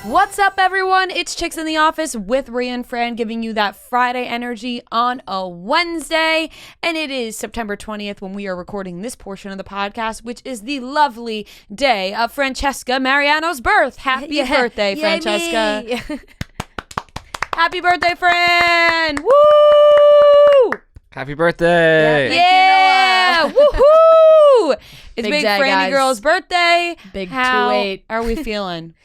What's up, everyone? It's Chicks in the Office with Rhea and Fran, giving you that Friday energy on a Wednesday. And it is September 20th when we are recording this portion of the podcast, which is the lovely day of Francesca Mariano's birth. Happy birthday, Francesca. Happy birthday, Fran! Woo! Happy birthday! Yeah! Woohoo! It's Big day, Franny guys. Girl's birthday. Big How 2-8. are we feeling?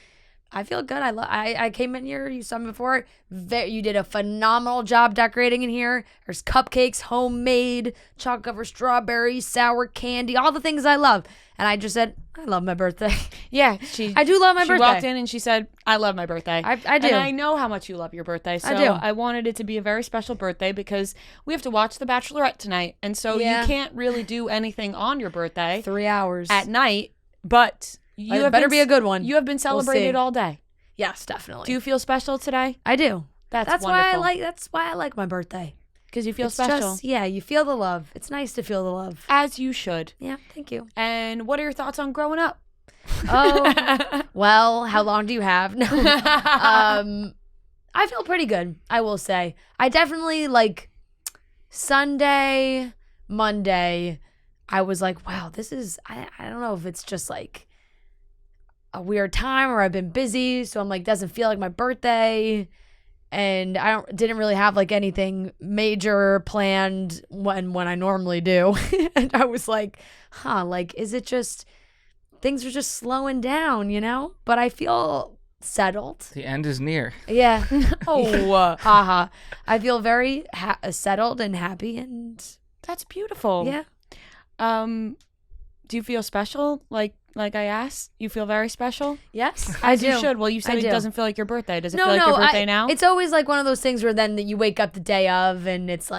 I feel good. I came in here. You saw me before. You did a phenomenal job decorating in here. There's cupcakes, homemade, chocolate covered strawberries, sour candy, all the things I love. And I just said, I love my birthday. Yeah, I do love my birthday. She walked in and she said, I love my birthday. I do. And I know how much you love your birthday. So I do. I wanted it to be a very special birthday because we have to watch The Bachelorette tonight. And so you can't really do anything on your birthday 3 hours at night, but you have better be a good one. You have been celebrated all day. Yes, definitely. Do you feel special today? I do. That's why wonderful. That's why I like my birthday. Because you feel It's special. just, you feel the love. It's nice to feel the love. As you should. Yeah, thank you. And what are your thoughts on growing up? Oh, well, how long do you have? No. I feel pretty good, I will say. I definitely, Sunday, Monday, I was like, wow, this is, I don't know if it's just, a weird time or I've been busy, so I'm, doesn't feel like my birthday. And I didn't really have anything major planned when I normally do. And I was like, is it just things are just slowing down, But I feel settled. The end is near. Yeah. Oh, Haha. I feel very settled and happy, and that's beautiful. yeah. Do you feel special? Like I asked, you feel very special? Yes, As I you do. should. Well, you said I it do. doesn't feel like your birthday. Does it feel like your birthday now? It's always one of those things where then you wake up the day of, and it's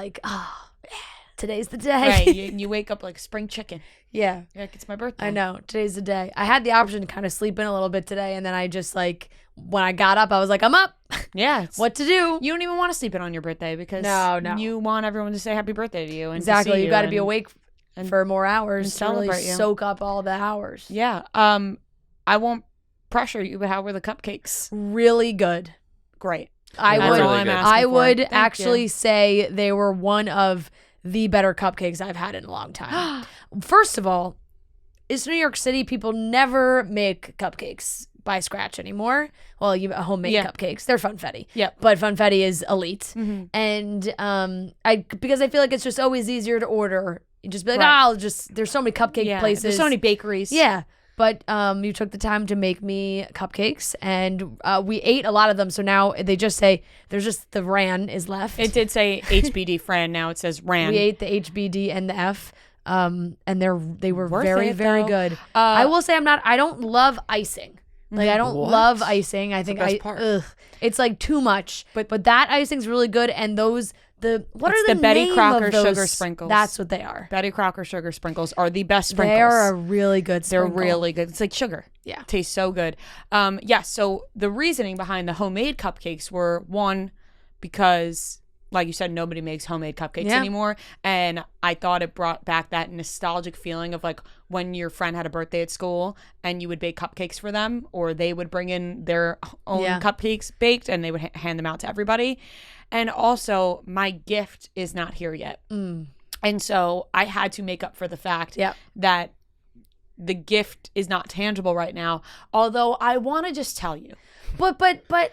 today's the day. Right. You wake up like spring chicken. Yeah. You're like, it's my birthday. I know. Today's the day. I had the option to kind of sleep in a little bit today, and then I just when I got up, I was like, I'm up. Yeah. What to do? You don't even want to sleep in on your birthday because No. you want everyone to say happy birthday to you. And Exactly. To see You got to be and- awake for more hours and to really celebrate you. soak up all the hours. Yeah. I won't pressure you, but how were the cupcakes? Really good. Great. I That's would. really good. I would Thank actually you. say they were one of the better cupcakes I've had in a long time. First of all, it's New York City. People never make cupcakes by scratch anymore. Well, homemade cupcakes. They're funfetti. Yep. But funfetti is elite. Mm-hmm. And because I feel like it's just always easier to order. You just be like, Right. there's so many cupcake places. There's so many bakeries. Yeah. But you took the time to make me cupcakes, and we ate a lot of them. So now they just say there's just the Ran is left. It did say HBD Fran. Now it says Ran. We ate the HBD and the F, and they were Worth very it, very though. good. I will say I don't love icing. I don't What? love icing. I think the best part. it's too much. But that icing's really good, and those. What It's are the the Betty name Crocker of those? sugar sprinkles. That's what they are. Betty Crocker sugar sprinkles are the best sprinkles. They are a really good They're sprinkle. really good. It's like sugar. Yeah. Tastes so good. So the reasoning behind the homemade cupcakes were, one, because like you said, nobody makes homemade cupcakes anymore. And I thought it brought back that nostalgic feeling of when your friend had a birthday at school and you would bake cupcakes for them, or they would bring in their own cupcakes baked and they would hand them out to everybody. And also, my gift is not here yet. And so I had to make up for the fact that the gift is not tangible right now. Although I want to just tell you. But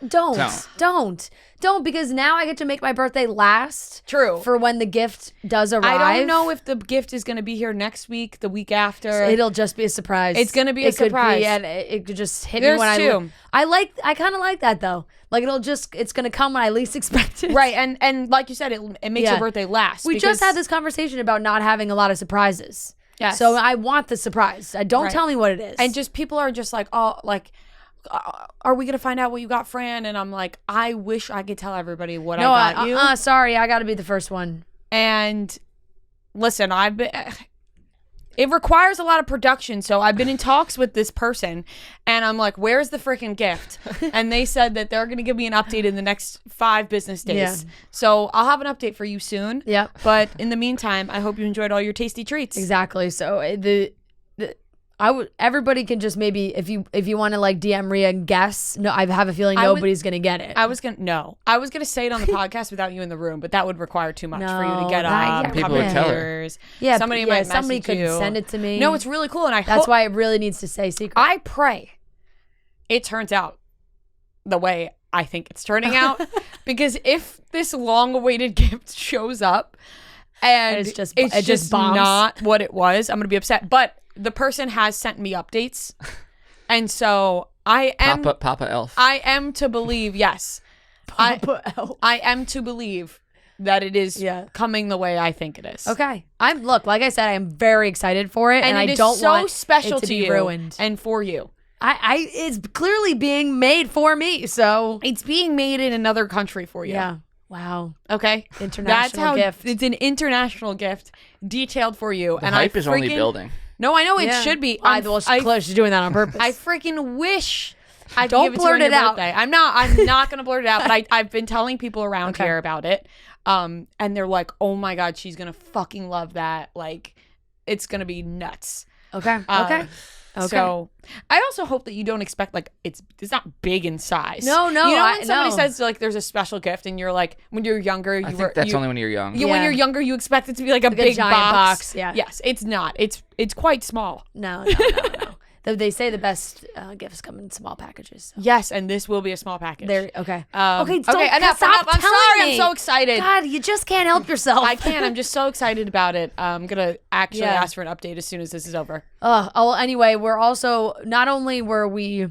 don't, because now I get to make my birthday last. True. For when the gift does arrive. I don't know if the gift is going to be here next week, the week after. It'll just be a surprise. It's gonna be a surprise. and it could just hit There's me when two. I kind of like that though. It's gonna come when I least expect it. Right, and like you said, it makes your birthday last. We just had this conversation about not having a lot of surprises. Yes. So I want the surprise. Don't tell me what it is. And just people are just like, oh, are we gonna find out what you got, Fran? And I'm like, I wish I could tell everybody what I got you. Sorry, I got to be the first one. And listen, it requires a lot of production. So I've been in talks with this person and I'm like, where's the freaking gift? And they said that they're going to give me an update in the next 5 business days. Yeah. So I'll have an update for you soon. Yep. But in the meantime, I hope you enjoyed all your tasty treats. Exactly. So Everybody can just maybe if you want to like DM Rhea and guess. No, I have a feeling nobody's gonna get it. I was gonna say it on the podcast without you in the room, but that would require too much for you to get up. People would tell her. Yeah, somebody could send it to me. No, it's really cool, and that's why it really needs to stay secret. I pray it turns out the way I think it's turning out, because if this long-awaited gift shows up and it's just not what it was, I'm gonna be upset. But the person has sent me updates, and so I am Papa Elf. I am to believe, yes, Papa Elf. I am to believe that it is coming the way I think it is. Okay, like I said, I am very excited for it, and I don't want special it to be you ruined and for you. It's clearly being made for me, so it's being made in another country for you. Yeah. Wow. Okay. International gift. It's an international gift, detailed for you. The hype is only building. No, I know it should be. She's doing that on purpose. I freaking wish I don't could give it blurt to you on it your out. birthday. I'm not gonna blurt it out, but I've been telling people around here about it. And they're like, "Oh my god, she's gonna fucking love that. Like, it's gonna be nuts." Okay. So I also hope that you don't expect like it's not big in size. No. You know when somebody says like there's a special gift and you're like when you're younger, I think that's only when you're young. When you're younger, you expect it to be like a big giant box. Yeah. Yes, it's not. It's quite small. No. They say the best gifts come in small packages. So. Yes, and this will be a small package. Okay. Okay. Enough. I'm sorry. I'm so excited. God, you just can't help yourself. I can't. I'm just so excited about it. I'm gonna actually ask for an update as soon as this is over. Anyway, we're also not only we're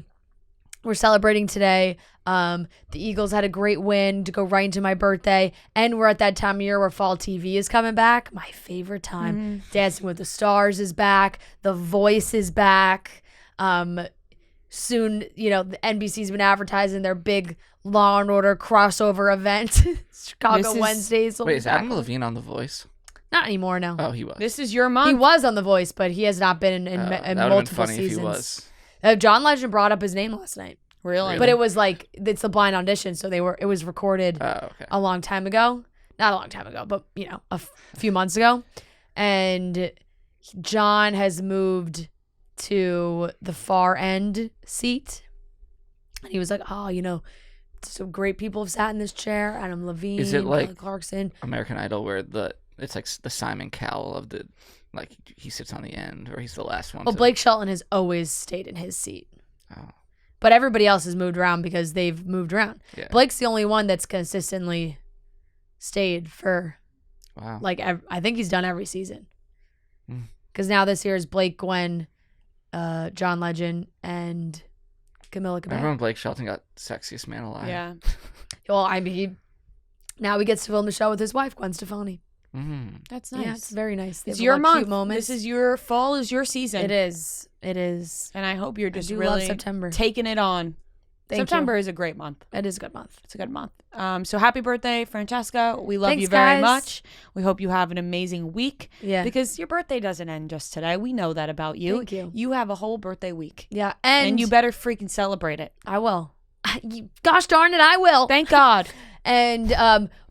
celebrating today. The Eagles had a great win to go right into my birthday, and we're at that time of year where fall TV is coming back. My favorite time. Dancing with the Stars is back. The Voice is back. Soon, the NBC's been advertising their big Law and Order crossover event. Chicago Wednesdays. Wait, is Adam Levine on The Voice? Not anymore, no. Oh, he was. This is your month. He was on The Voice, but he has not been in multiple seasons. If he was. John Legend brought up his name last night. Really? But it was like it's a blind audition, so it was recorded a long time ago. Not a long time ago, but a few months ago. And John has moved to the far end seat. And he was like, some great people have sat in this chair. Adam Levine, is it like Kelly Clarkson, American Idol, where it's like the Simon Cowell of the he sits on the end, or he's the last one? Well, Blake Shelton has always stayed in his seat. Oh. But everybody else has moved around because they've moved around. Yeah. Blake's the only one that's consistently stayed for, I think he's done every season. Because now this year is Blake, Gwen, John Legend, and Camila Cabello. Remember when Blake Shelton got Sexiest Man Alive? Yeah. Well, I mean, now he gets to film the show with his wife, Gwen Stefani. That's nice. Yeah, it's very nice. It's your month. This is your fall. Is your season. It is. And I hope you're just really love September. Taking it on. September is a great month. It is a good month. It's a good month. So happy birthday, Francesca. We love you guys. very much. We hope you have an amazing week. Yeah. Because your birthday doesn't end just today. We know that about you. Thank you. You have a whole birthday week. Yeah. And you better freaking celebrate it. I will. Gosh darn it, I will. Thank God. And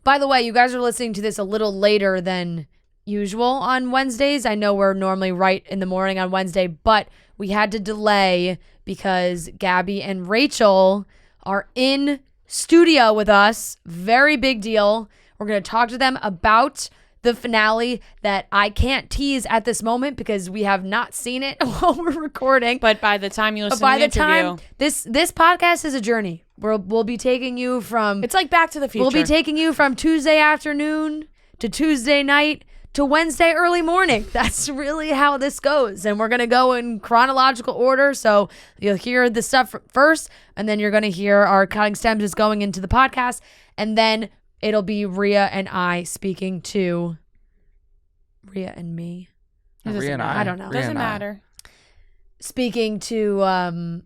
by the way, you guys are listening to this a little later than usual on Wednesdays. I know we're normally right in the morning on Wednesday, but we had to delay because Gabby and Rachel are in studio with us. Very big deal. We're going to talk to them about the finale that I can't tease at this moment because we have not seen it while we're recording. But by the time you listen to the interview, time this podcast is a journey. We'll be taking you from... It's like Back to the Future. We'll be taking you from Tuesday afternoon to Tuesday night to Wednesday early morning. That's really how this goes. And we're going to go in chronological order. So you'll hear the stuff first, and then you're going to hear our Cutting Stems is going into the podcast. And then it'll be Rhea and I speaking to... Rhea and me? Rhea and I. I don't know. Doesn't matter. Speaking to...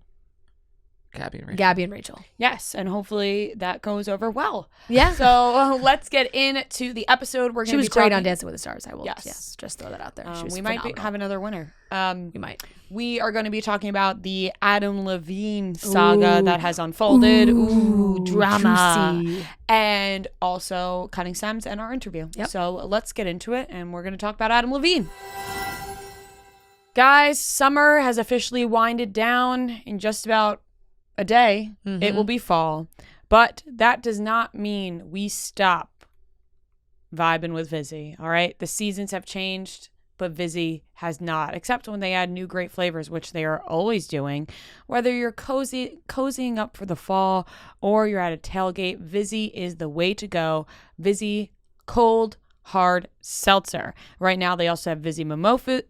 Gabby and Rachel. Yes, and hopefully that goes over well. Yeah. So let's get into the episode. She was great on Dancing with the Stars. I will yes just throw that out there. She was we phenomenal. might have another winner. We might. We are going to be talking about the Adam Levine saga that has unfolded. Ooh, drama. Juicy. And also Cutting Stems and our interview. Yep. So let's get into it, and we're going to talk about Adam Levine. Guys, summer has officially winded down in just about a day. Mm-hmm. It will be fall. But that does not mean we stop vibing with Vizzy, all right? The seasons have changed, but Vizzy has not, except when they add new great flavors, which they are always doing. Whether you're cozying up for the fall or you're at a tailgate, Vizzy is the way to go. Vizzy Cold Hard Seltzer. Right now, they also have Vizzy Mimosa.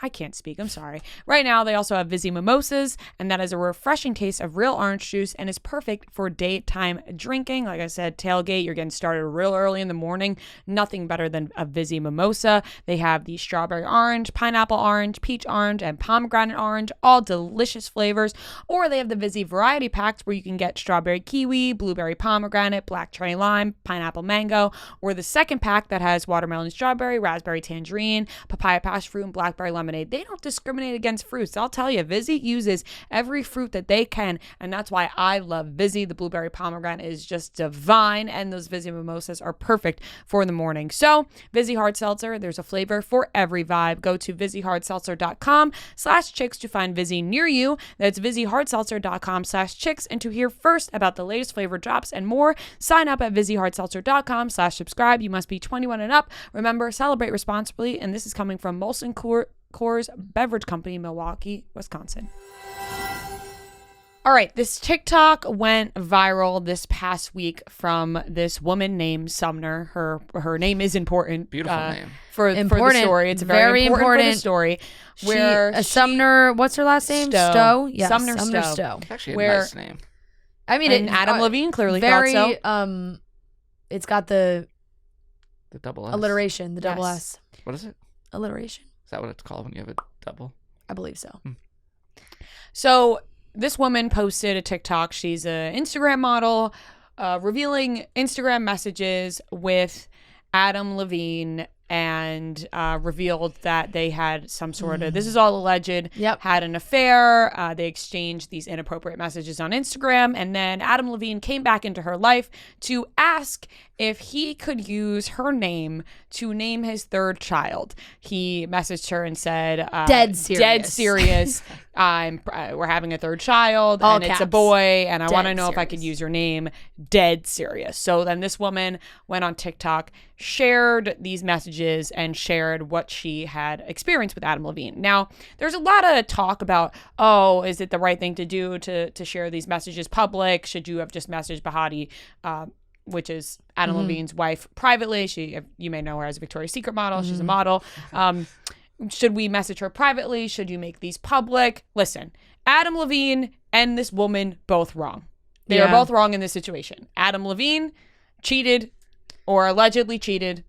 I can't speak. I'm sorry. Right now, they also have Vizzy Mimosas, and that is a refreshing taste of real orange juice and is perfect for daytime drinking. Like I said, tailgate, you're getting started real early in the morning. Nothing better than a Vizzy Mimosa. They have the strawberry orange, pineapple orange, peach orange, and pomegranate orange, all delicious flavors. Or they have the Vizzy variety packs where you can get strawberry kiwi, blueberry pomegranate, black cherry lime, pineapple mango, or the second pack that has watermelon strawberry, raspberry tangerine, papaya passion fruit, and blackberry lemonade. They don't discriminate against fruits. I'll tell you, Vizzy uses every fruit that they can, and that's why I love Vizzy. The blueberry pomegranate is just divine, and those Vizzy mimosas are perfect for the morning. So, Vizzy Hard Seltzer, there's a flavor for every vibe. Go to VizzyHardSeltzer.com/chicks to find Vizzy near you. That's VizzyHardSeltzer.com/chicks, and to hear first about the latest flavor drops and more, sign up at VizzyHardSeltzer.com/subscribe. You must be 21 and up. Remember, celebrate responsibly, and this is coming from Molson Coors Beverage Company, Milwaukee, Wisconsin. All right, this TikTok went viral this past week from this woman named Sumner. Her name is important. Beautiful name. For the story. It's very important for the story. Sumner, what's her last name? Stowe? Yes, Sumner Stowe. It's actually a nice name. I mean, and Adam Levine clearly thought so. It's got the double S. alliteration, the double S. What is it? Alliteration. Is that what it's called when you have a double? I believe so. So this woman posted a TikTok. She's an Instagram model, revealing Instagram messages with Adam Levine, and revealed that they had some sort of, this is all alleged, had an affair. They exchanged these inappropriate messages on Instagram, and then Adam Levine came back into her life to ask if he could use her name to name his third child. He messaged her and said, dead serious. We're having a third child, all and caps. It's a boy, and I want to know serious. if I could use your name. Dead serious. So then this woman went on TikTok, shared these messages, and shared what she had experienced with Adam Levine. Now, there's a lot of talk about, is it the right thing to do to share these messages public? Should you have just messaged Bahati, which is Adam Levine's wife, privately? You may know her as a Victoria's Secret model. She's a model. Should we message her privately? Should you make these public? Listen, Adam Levine and this woman both wrong. They are both wrong in this situation. Adam Levine cheated, or allegedly cheated,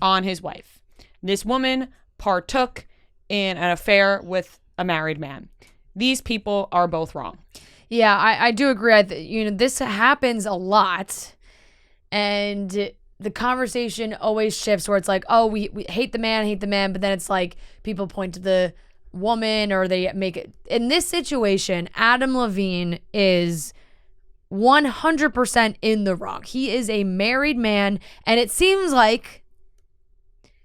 on his wife. This woman partook in an affair with a married man. These people are both wrong. Yeah, I do agree. This happens a lot. And the conversation always shifts where it's like, we hate the man, but then it's like people point to the woman, or they make it. In this situation, Adam Levine is 100% in the wrong. He is a married man, and it seems like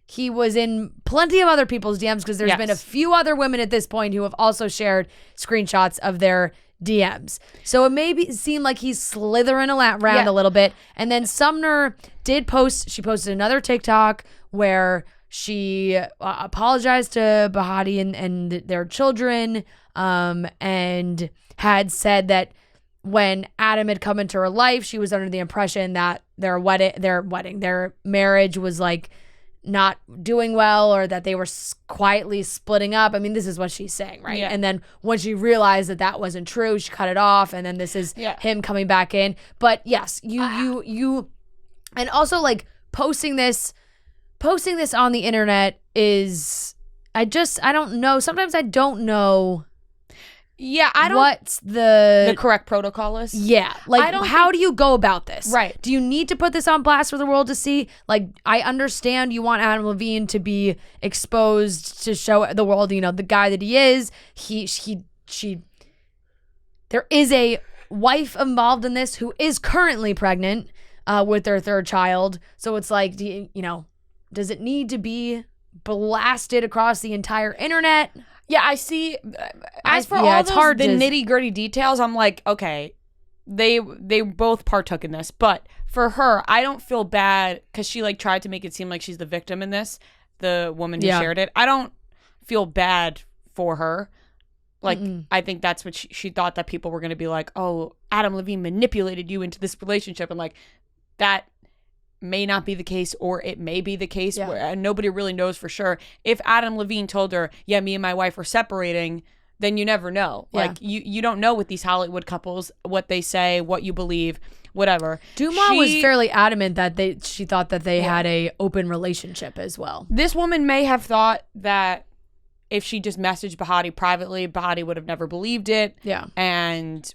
he was in plenty of other people's DMs, because there's been a few other women at this point who have also shared screenshots of their DMs. So it seem like he's slithering around a little bit. And then Sumner she posted another TikTok where she apologized to Bahati and their children, and had said that when Adam had come into her life, she was under the impression that their marriage was like not doing well, or that they were quietly splitting up. I mean, this is what she's saying, right? And then when she realized that wasn't true, she cut it off, and then this is him coming back in. But yes, you and also like posting this on the internet is, I don't know. Sometimes I don't know. Yeah, I don't. What's the correct protocol is? Yeah, like how do you go about this? Right. Do you need to put this on blast for the world to see? Like, I understand you want Adam Levine to be exposed, to show the world, the guy that he is. There is a wife involved in this who is currently pregnant with their third child. So it's like, does it need to be blasted across the entire internet? Yeah, I see. As for all those, the nitty gritty details, I'm like, okay, they both partook in this, but for her, I don't feel bad because she like tried to make it seem like she's the victim in this. The woman who shared it, I don't feel bad for her. Like, I think that's what she thought, that people were going to be like, oh, Adam Levine manipulated you into this relationship, and like that may not be the case, or it may be the case, where nobody really knows for sure. If Adam Levine told her, yeah, me and my wife are separating, then you never know. Like, you don't know with these Hollywood couples, what they say, what you believe, whatever. Dumas was fairly adamant that she thought that they had a open relationship as well. This woman may have thought that if she just messaged Bahati privately, Bahati would have never believed it. Yeah.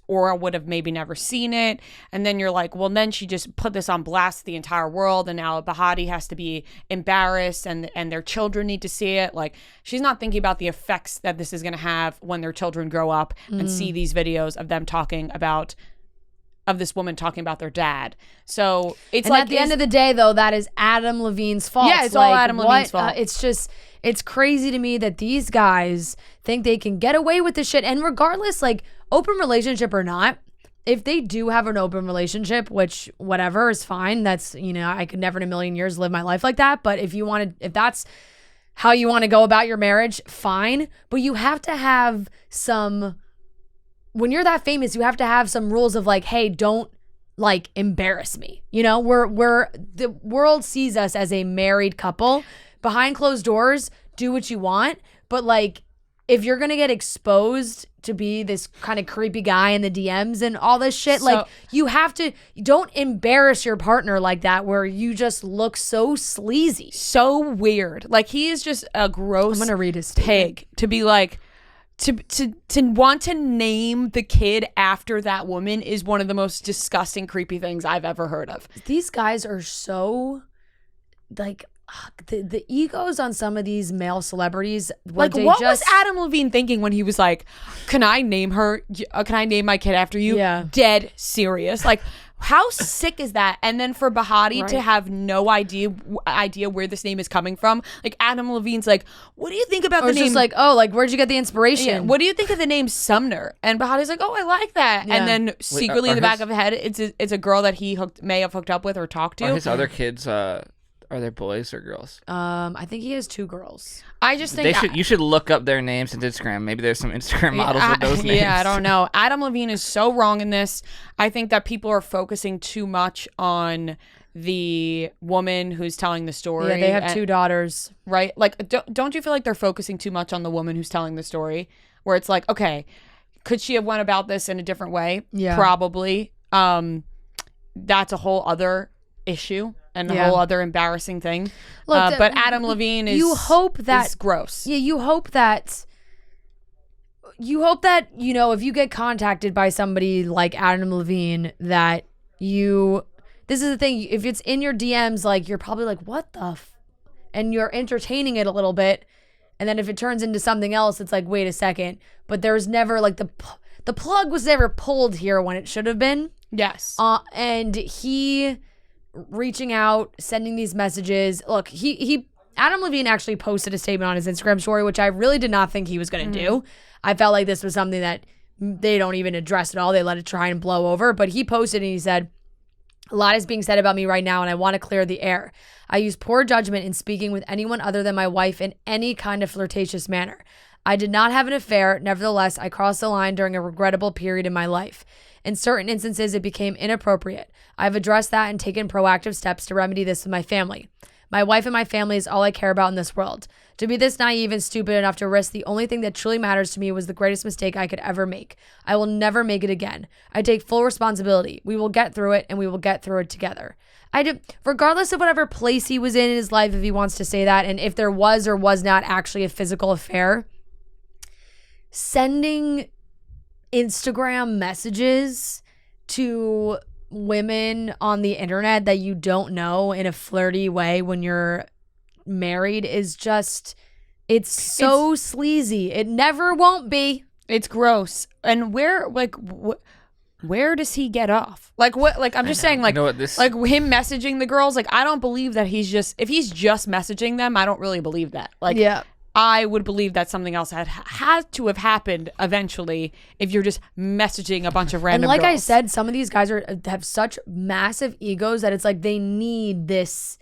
Or would have maybe never seen it. And then you're like, well, then she just put this on blast to the entire world, and now Bahati has to be embarrassed, and their children need to see it. Like, she's not thinking about the effects that this is going to have when their children grow up and see these videos of them of this woman talking about their dad. So it's at the end of the day, though, that is Adam Levine's fault. Yeah, it's all Adam Levine's fault. It's crazy to me that these guys think they can get away with this shit. And regardless, like, open relationship or not, if they do have an open relationship, which whatever is fine. That's, I could never in a million years live my life like that. But if that's how you want to go about your marriage, fine. But you have to have when you're that famous, you have to have some rules of like, hey, don't like embarrass me. We're the world sees us as a married couple. Behind closed doors, do what you want. But like, if you're going to get exposed to be this kind of creepy guy in the DMs and all this shit, like, you have to, don't embarrass your partner like that, where you just look so sleazy. So weird. Like, he is just a gross I'm gonna read his pig to be like, to want to name the kid after that woman is one of the most disgusting, creepy things I've ever heard of. These guys are so, like, the egos on some of these male celebrities. Like, what was Adam Levine thinking when he was like, can I name my kid after you? Yeah. Dead serious. Like, how sick is that? And then for Bahati to have no idea where this name is coming from. Like, Adam Levine's like, what do you think about the name? Just like, oh, like, where'd you get the inspiration? Yeah. What do you think of the name Sumner? And Bahati's like, oh, I like that. Yeah. And then secretly in the back of his head, it's a girl that he may have hooked up with or talked to. Are his other kids, are they boys or girls? I think he has 2 girls. I just think you should look up their names on Instagram. Maybe there's some Instagram models with those names. Yeah, I don't know. Adam Levine is so wrong in this. I think that people are focusing too much on the woman who's telling the story. Yeah, they have 2 daughters. Right? Like, don't you feel like they're focusing too much on the woman who's telling the story? Where it's like, okay, could she have went about this in a different way? Yeah. Probably. That's a whole other issue. And a whole other embarrassing thing. Look, but Adam Levine is gross. Yeah, you hope that, if you get contacted by somebody like Adam Levine, that this is the thing, if it's in your DMs, like, you're probably like, what the and you're entertaining it a little bit. And then if it turns into something else, it's like, wait a second. But there's never, like, the plug was never pulled here when it should have been. Yes. And he reaching out, sending these messages. Look, Adam Levine actually posted a statement on his Instagram story, which I really did not think he was going to do. I felt like this was something that they don't even address at all. They let it try and blow over. But he posted and he said, a lot is being said about me right now, and I want to clear the air. I use poor judgment in speaking with anyone other than my wife in any kind of flirtatious manner. I did not have an affair. Nevertheless, I crossed the line during a regrettable period in my life. In certain instances, it became inappropriate. I've addressed that and taken proactive steps to remedy this with my family. My wife and my family is all I care about in this world. To be this naive and stupid enough to risk the only thing that truly matters to me was the greatest mistake I could ever make. I will never make it again. I take full responsibility. We will get through it, and we will get through it together. Regardless of whatever place he was in his life, if he wants to say that, and if there was or was not actually a physical affair, sending Instagram messages to women on the internet that you don't know in a flirty way when you're married is just, it's sleazy. It never won't be. It's gross. And where does he get off? Like, what? Like, I'm just saying, like, like him messaging the girls. Like, I don't believe that if he's just messaging them, I don't really believe that. Like, yeah. I would believe that something else had to have happened eventually if you're just messaging a bunch of random And like I girls. said, some of these guys have such massive egos that it's like they need this.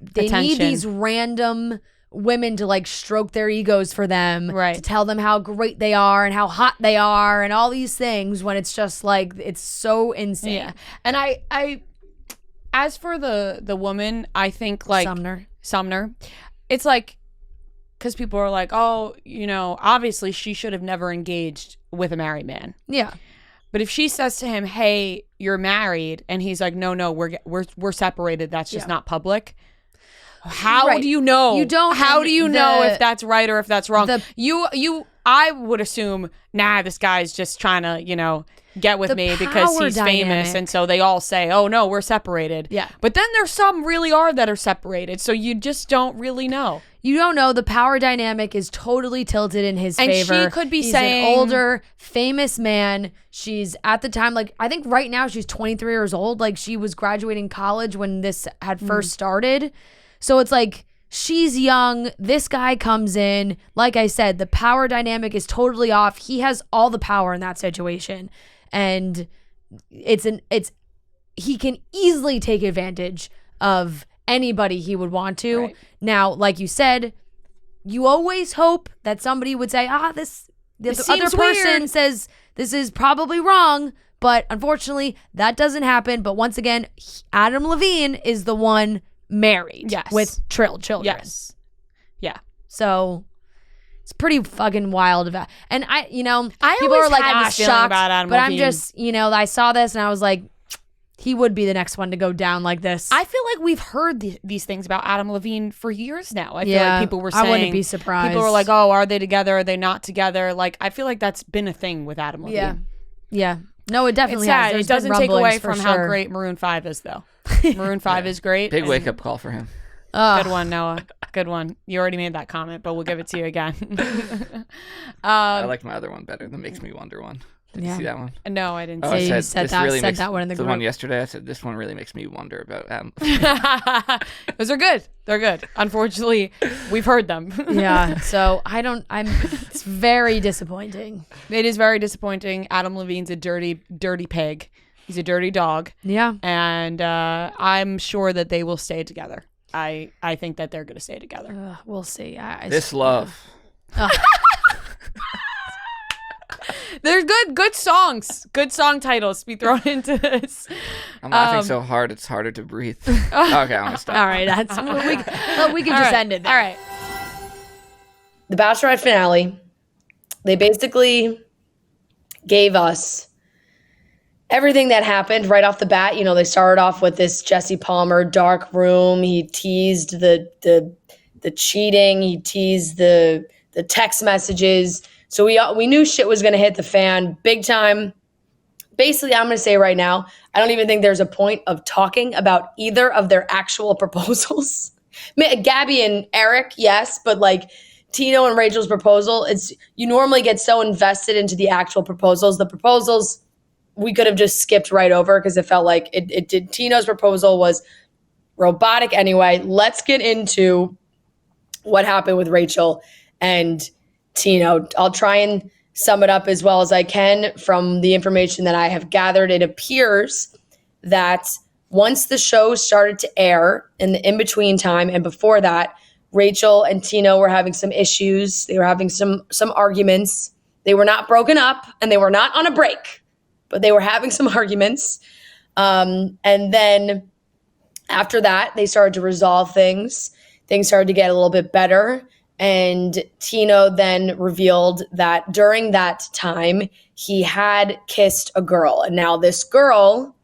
They need Attention. these random women to like stroke their egos for them, Right. to tell them how great they are and how hot they are and all these things, when it's just like it's so insane. Yeah. And I as for the woman, I think like Sumner, it's like, because people are like, oh, you know, obviously she should have never engaged with a married man. Yeah. But if she says to him, hey, you're married, and he's like, no, we're separated, that's just not public. How Right. do you know? You don't. How and do you know if that's right or if that's wrong? the- I would assume, nah, this guy's just trying to, you know, get with The me because power he's famous, dynamic. and so they all say, oh no, we're separated. Yeah. But then there's some really are that are separated, so you just don't really know. You don't know. The power dynamic is totally tilted in his And favor. she could be He's saying- an older, famous man. She's at the time, like, I think right now she's 23 years old. Like, she was graduating college when this had first started. So it's like, she's young. This guy comes in. Like I said, the power dynamic is totally off. He has all the power in that situation. And he can easily take advantage of anybody he would want to. Right. Now, like you said, you always hope that somebody would say, the This other seems person weird. says this is probably wrong, but unfortunately that doesn't happen. But once again, Adam Levine is the one married Yes. with children. Yes. Yeah. So it's pretty fucking wild about. And I people always are like, had this feeling shocked, about Adam but I'm Levine. just, I saw this and I was like, he would be the next one to go down like this. I feel like we've heard these things about Adam Levine for years now. I feel Yeah, like people were saying, I wouldn't be surprised. People were like, oh, are they together? Are they not together? Like, I feel like that's been a thing with Adam Levine. Yeah. No, it It's definitely sad. has. It There's doesn't been take away rumblings for from how sure. great Maroon 5 is, though. Maroon 5 is great. Big and- wake up call for him. Good one, Noah. Good one. You already made that comment, but we'll give it to you again. I like my other one better. The Makes Me Wonder one. Did you Yeah. see that one? No, I didn't Oh, see I you it. said this that- really said makes, that one in the one group. yesterday. I said this one really makes me wonder about Adam. Those are good. They're good. Unfortunately, we've heard them. Yeah. So it's very disappointing. It is very disappointing. Adam Levine's a dirty, dirty pig. He's a dirty dog. Yeah. And I'm sure that they will stay together. I think that they're going to stay together. We'll see. This love. There's good songs, good song titles to be thrown into this. I'm laughing so hard it's harder to breathe. Okay, I'm gonna stop. All right. That's we can just end it there. All right. The Bachelorette finale, they basically gave us everything that happened right off the bat. You know, they started off with this Jesse Palmer dark room. He teased the cheating. He teased the text messages. So we knew shit was going to hit the fan big time. Basically, I'm going to say right now, I don't even think there's a point of talking about either of their actual proposals. Gabby and Eric, yes, but like Tino and Rachel's proposal, you normally get so invested into the actual proposals. The proposals we could have just skipped right over because it felt like it did. Tino's proposal was robotic anyway. Let's get into what happened with Rachel and Tino. I'll try and sum it up as well as I can from the information that I have gathered. It appears that once the show started to air in the in-between time and before that, Rachel and Tino were having some issues. They were having some arguments. They were not broken up and they were not on a break, but they were having some arguments. And then after that, they started to resolve things. Things started to get a little bit better. And Tino then revealed that during that time, he had kissed a girl. And now this girl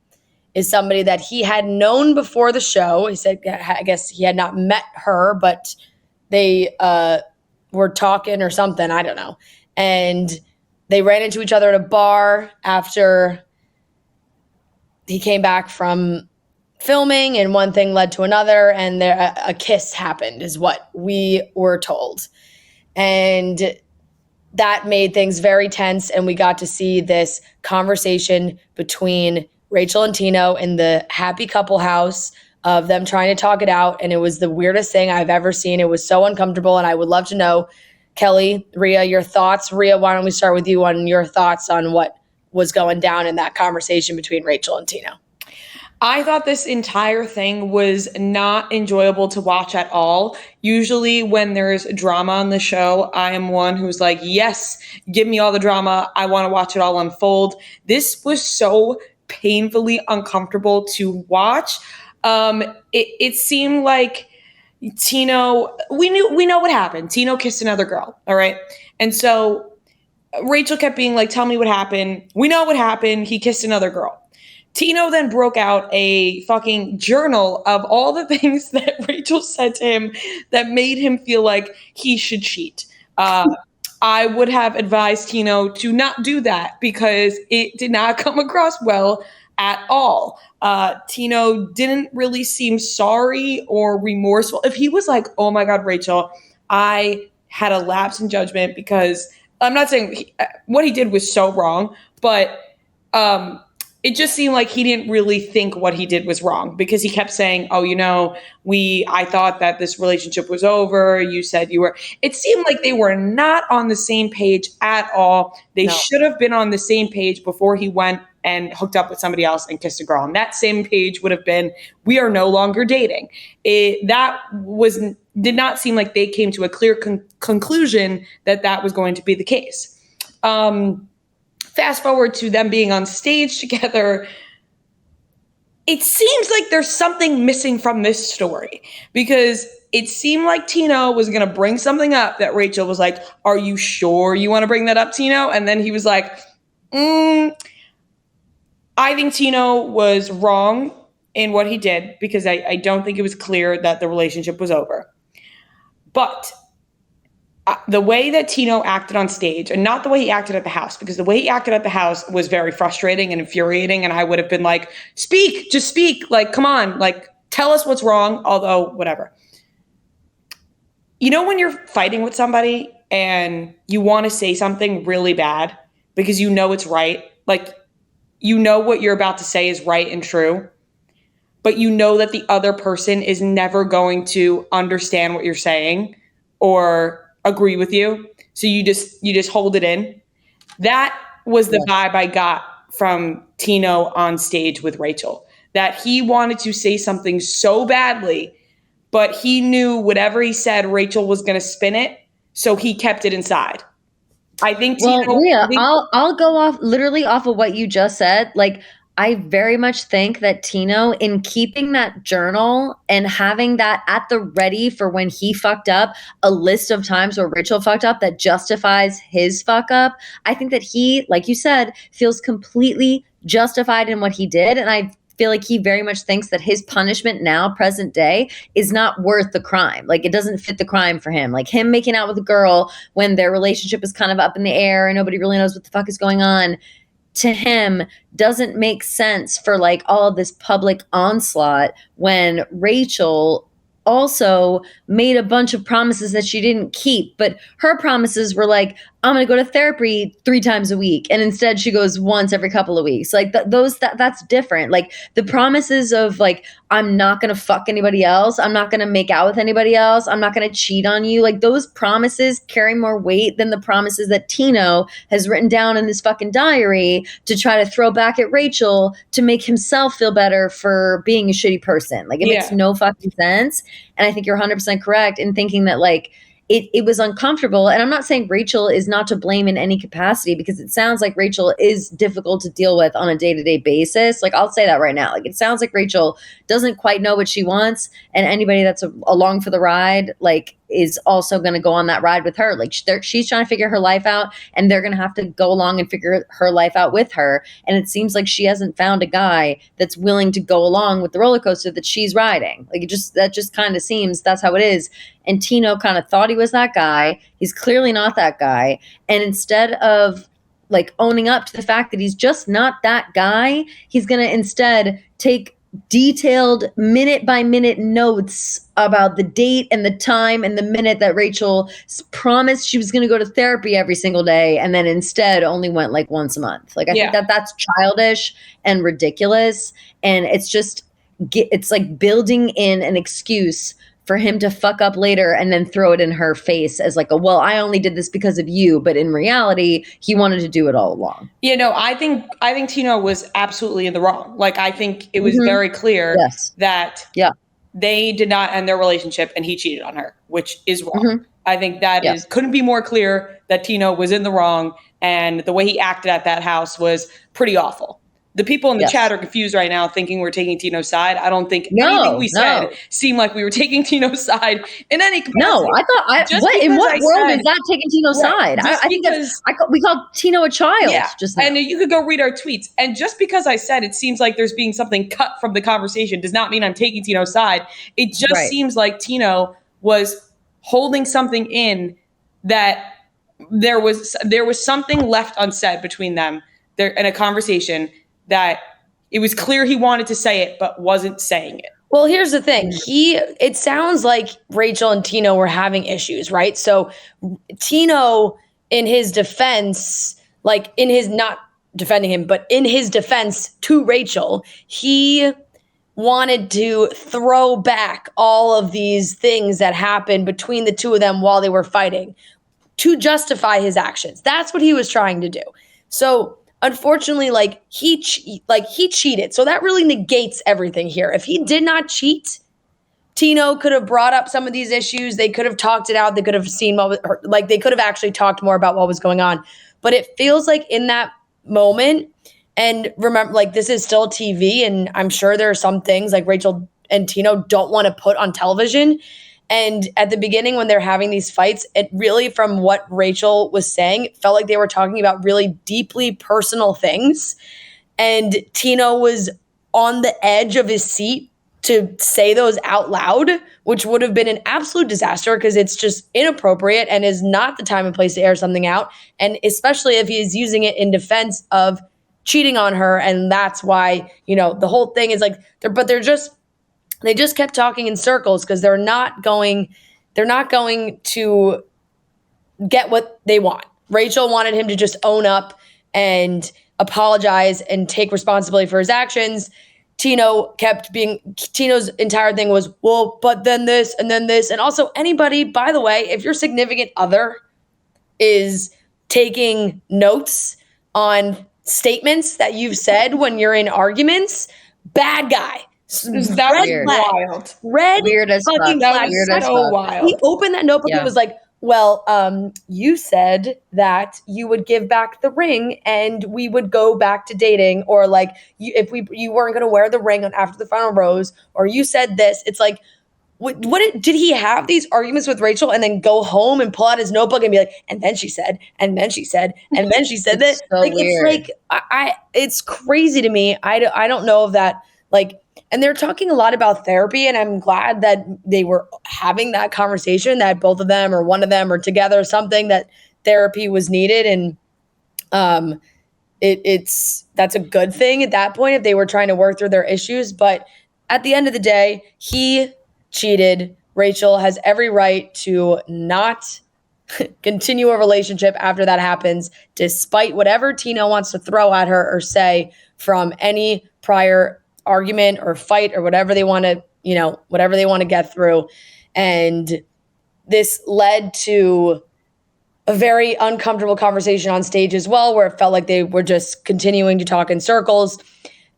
is somebody that he had known before the show. He said, I guess he had not met her, but they were talking or something. I don't know. And they ran into each other at a bar after he came back from filming, and one thing led to another, and a kiss happened is what we were told. And that made things very tense, and we got to see this conversation between Rachel and Tino in the happy couple house of them trying to talk it out. And it was the weirdest thing I've ever seen. It was so uncomfortable. And I would love to know, Kelly, Rhea, your thoughts. Rhea, why don't we start with you on your thoughts on what was going down in that conversation between Rachel and Tino? I thought this entire thing was not enjoyable to watch at all. Usually when there's drama on the show, I am one who's like, yes, give me all the drama. I want to watch it all unfold. This was so painfully uncomfortable to watch. It seemed like Tino, we know what happened. Tino kissed another girl. All right. And so Rachel kept being like, tell me what happened. We know what happened. He kissed another girl. Tino then broke out a fucking journal of all the things that Rachel said to him that made him feel like he should cheat. I would have advised Tino to not do that because it did not come across well at all. Tino didn't really seem sorry or remorseful. If he was like, oh my God, Rachel, I had a lapse in judgment because I'm not saying what he did was so wrong, but it just seemed like he didn't really think what he did was wrong because he kept saying, oh, I thought that this relationship was over. You said you were. It seemed like they were not on the same page at all. They should have been on the same page before he went and hooked up with somebody else and kissed a girl. And that same page would have been, we are no longer dating. Did not seem like they came to a clear conclusion that was going to be the case. Fast forward to them being on stage together. It seems like there's something missing from this story because it seemed like Tino was going to bring something up that Rachel was like, are you sure you want to bring that up, Tino? And then he was like, I think Tino was wrong in what he did because I don't think it was clear that the relationship was over. But the way that Tino acted on stage, and not the way he acted at the house, because the way he acted at the house was very frustrating and infuriating. And I would have been like, just speak. Like, come on, like, tell us what's wrong. Although, whatever. When you're fighting with somebody and you want to say something really bad because you know it's right, like, what you're about to say is right and true, but you know that the other person is never going to understand what you're saying or agree with you. So you just hold it in. That was the vibe I got from Tino on stage with Rachel, that he wanted to say something so badly, but he knew whatever he said, Rachel was going to spin it. So he kept it inside. I think Tino. Rhea, I'll go off of what you just said. Like, I very much think that Tino, in keeping that journal and having that at the ready for when he fucked up, a list of times where Rachel fucked up that justifies his fuck up, I think that he, like you said, feels completely justified in what he did. And I feel like he very much thinks that his punishment now, present day, is not worth the crime. Like, it doesn't fit the crime for him. Like, him making out with a girl when their relationship is kind of up in the air and nobody really knows what the fuck is going on, to him doesn't make sense for like all of this public onslaught when Rachel also made a bunch of promises that she didn't keep. But her promises were like, I'm going to go to therapy 3 times a week. And instead she goes once every couple of weeks. Like that's different. Like the promises of like, I'm not going to fuck anybody else. I'm not going to make out with anybody else. I'm not going to cheat on you. Like those promises carry more weight than the promises that Tino has written down in this fucking diary to try to throw back at Rachel to make himself feel better for being a shitty person. Like it makes no fucking sense. And I think you're 100% correct in thinking that like, it was uncomfortable. And I'm not saying Rachel is not to blame in any capacity, because it sounds like Rachel is difficult to deal with on a day-to-day basis. Like, I'll say that right now. Like, it sounds like Rachel doesn't quite know what she wants. And anybody that's along for the ride, like, is also going to go on that ride with her. Like, she's trying to figure her life out, and they're going to have to go along and figure her life out with her. And it seems like she hasn't found a guy that's willing to go along with the roller coaster that she's riding. Like, that just kind of seems that's how it is. And Tino kind of thought he was that guy. He's clearly not that guy. And instead of like owning up to the fact that he's just not that guy, he's going to instead take detailed minute by minute notes about the date and the time and the minute that Rachel promised she was going to go to therapy every single day, and then instead only went like once a month. Like, I think that's childish and ridiculous. And it's just it's like building in an excuse for him to fuck up later and then throw it in her face as like well, I only did this because of you, but in reality, he wanted to do it all along. I think Tino was absolutely in the wrong. Like, I think it was very clear that they did not end their relationship and he cheated on her, which is wrong. I think that couldn't be more clear that Tino was in the wrong, and the way he acted at that house was pretty awful. The people in the chat are confused right now, thinking we're taking Tino's side. I don't think anything we said seemed like we were taking Tino's side in any capacity. No, I thought, in what world is that taking Tino's side? I think we called Tino a child just now. And you could go read our tweets. And just because I said it seems like there's being something cut from the conversation does not mean I'm taking Tino's side. It just seems like Tino was holding something in, that there was something left unsaid between them there in a conversation, that it was clear he wanted to say it, but wasn't saying it. Well, here's the thing. It sounds like Rachel and Tino were having issues, right? So Tino, in his defense, not defending him, but in his defense to Rachel, he wanted to throw back all of these things that happened between the two of them while they were fighting to justify his actions. That's what he was trying to do. So unfortunately, he cheated. So that really negates everything here. If he did not cheat, Tino could have brought up some of these issues. They could have talked it out. They could have seen they could have actually talked more about what was going on. But it feels like in that moment, and remember, this is still TV, and I'm sure there are some things like Rachel and Tino don't want to put on television. And at the beginning, when they're having these fights, it really, from what Rachel was saying, it felt like they were talking about really deeply personal things. And Tino was on the edge of his seat to say those out loud, which would have been an absolute disaster because it's just inappropriate and is not the time and place to air something out. And especially if he's using it in defense of cheating on her. And that's why, the whole thing is they just kept talking in circles because they're not going to get what they want. Rachel wanted him to just own up and apologize and take responsibility for his actions. Tino's entire thing was, well, but then this and then this. And also anybody, by the way, if your significant other is taking notes on statements that you've said when you're in arguments, bad guy. That was wild. Weird as fuck. That was so wild. He opened that notebook and was like, well, you said that you would give back the ring and we would go back to dating, or if you weren't going to wear the ring after the final rose, or you said this. It's like, did he have these arguments with Rachel and then go home and pull out his notebook and be like, and then she said, and then she said, and then she said that? So weird. It's it's crazy to me. I don't know if that and they're talking a lot about therapy, and I'm glad that they were having that conversation, that both of them or one of them or together, something that therapy was needed. And that's a good thing at that point if they were trying to work through their issues. But at the end of the day, he cheated. Rachel has every right to not continue a relationship after that happens, despite whatever Tino wants to throw at her or say from any prior argument or fight or whatever they want to get through. And this led to a very uncomfortable conversation on stage as well, where it felt like they were just continuing to talk in circles.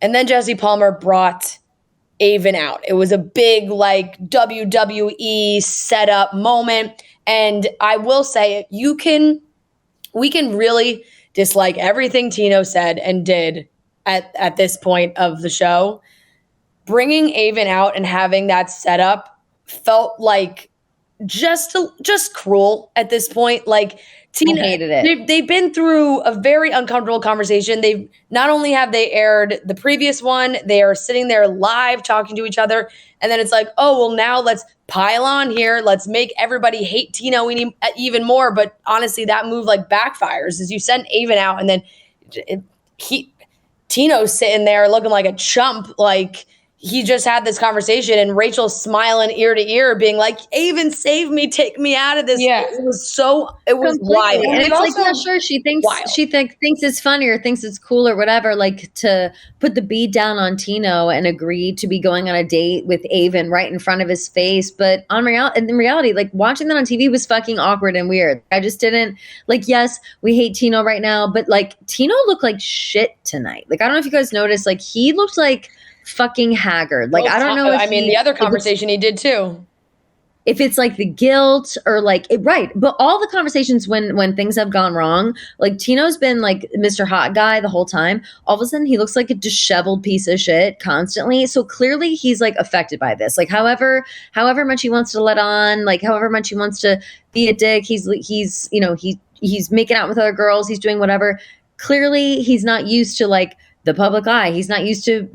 And then Jesse Palmer brought Avon out. It was a big WWE setup moment. And I will say, we can really dislike everything Tino said and did at this point of the show. Bringing Avon out and having that set up felt like just cruel at this point. Tina hated it. They've been through a very uncomfortable conversation. They've not only have they aired the previous one, they are sitting there live talking to each other. And then it's like, oh, well, now let's pile on here. Let's make everybody hate Tino even more. But honestly, that move backfires as you send Avon out, and then Tino's sitting there looking like a chump. he just had this conversation and Rachel smiling ear to ear, being like, Avon, save me, take me out of this. Yeah. It was Completely. wild. And it's like, also yeah, sure, she thinks wild. thinks it's funny or thinks it's cool or whatever, like to put the beat down on Tino and agree to be going on a date with Avon right in front of his face. But in reality, like watching that on TV was fucking awkward and weird. I just didn't like, yes, we hate Tino right now, but like Tino looked like shit tonight. Like, I don't know if you guys noticed, like he looked like fucking haggard. Like, I don't know if the other conversation he did too. if it's like the guilt or like right, but all the conversations when things have gone wrong, like Tino's been like Mr. Hot Guy the whole time. All of a sudden he looks like a disheveled piece of shit constantly. So clearly he's like affected by this. Like however much he wants to let on, like however much he wants to be a dick, he's you know, he's making out with other girls, he's doing whatever. Clearly he's not used to like the public eye. He's not used to,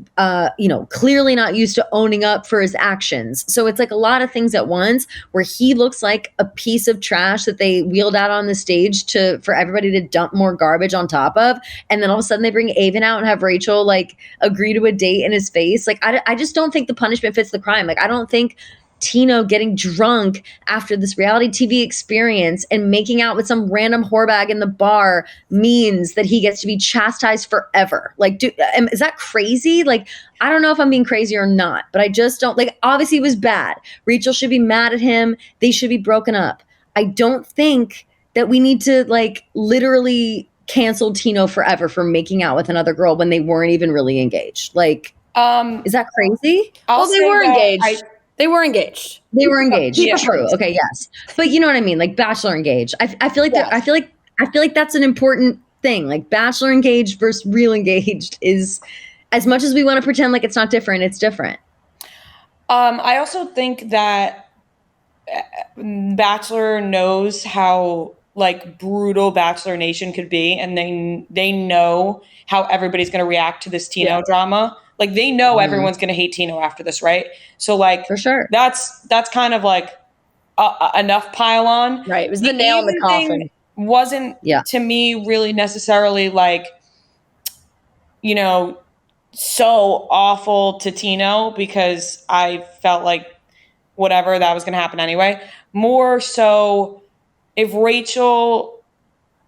clearly not used to owning up for his actions. So it's like a lot of things at once where he looks like a piece of trash that they wheeled out on the stage for everybody to dump more garbage on top of. And then all of a sudden they bring Avon out and have Rachel like agree to a date in his face. Like, I just don't think the punishment fits the crime. Like, I don't think Tino getting drunk after this reality TV experience and making out with some random whorebag in the bar means that he gets to be chastised forever. Like, is that crazy? Like, I don't know if I'm being crazy or not, but I just don't like, obviously it was bad. Rachel should be mad at him. They should be broken up. I don't think that we need to like literally cancel Tino forever for making out with another girl when they weren't even really engaged. Like, is that crazy? They were engaged. They were engaged. They were engaged. Yeah. True. Okay. Yes. But you know what I mean? Like bachelor engaged. I feel like I feel like that's an important thing. Like bachelor engaged versus real engaged is, as much as we want to pretend like it's not different, it's different. I also think that Bachelor knows how like brutal Bachelor Nation could be, and they know how everybody's going to react to this Tino drama. Like they know everyone's going to hate Tino after this, right? So like for sure, that's kind of like enough pile on. Right, it was the nail in the coffin. Wasn't to me really necessarily like, you know, so awful to Tino because I felt like whatever that was going to happen anyway. More so, if Rachel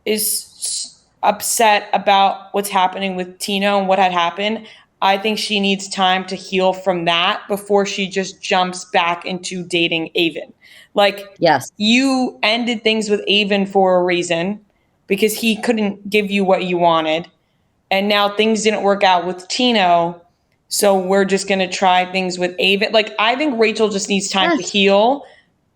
is upset about what's happening with Tino and what had happened, I think she needs time to heal from that before she just jumps back into dating Avon. Like, yes, you ended things with Avon for a reason because he couldn't give you what you wanted. And now things didn't work out with Tino. So we're just going to try things with Avon. Like, I think Rachel just needs time to heal,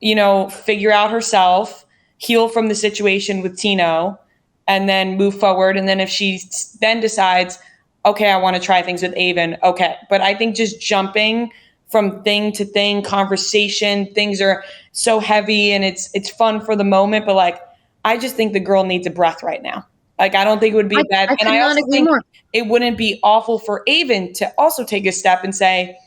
you know, figure out herself, heal from the situation with Tino, and then move forward. And then if she then decides, okay, I want to try things with Avon. Okay. But I think just jumping from thing to thing, conversation, things are so heavy and it's fun for the moment. But like, I just think the girl needs a breath right now. Like, I don't think it would be bad. And I also think it wouldn't be awful for Avon to also take a step and say,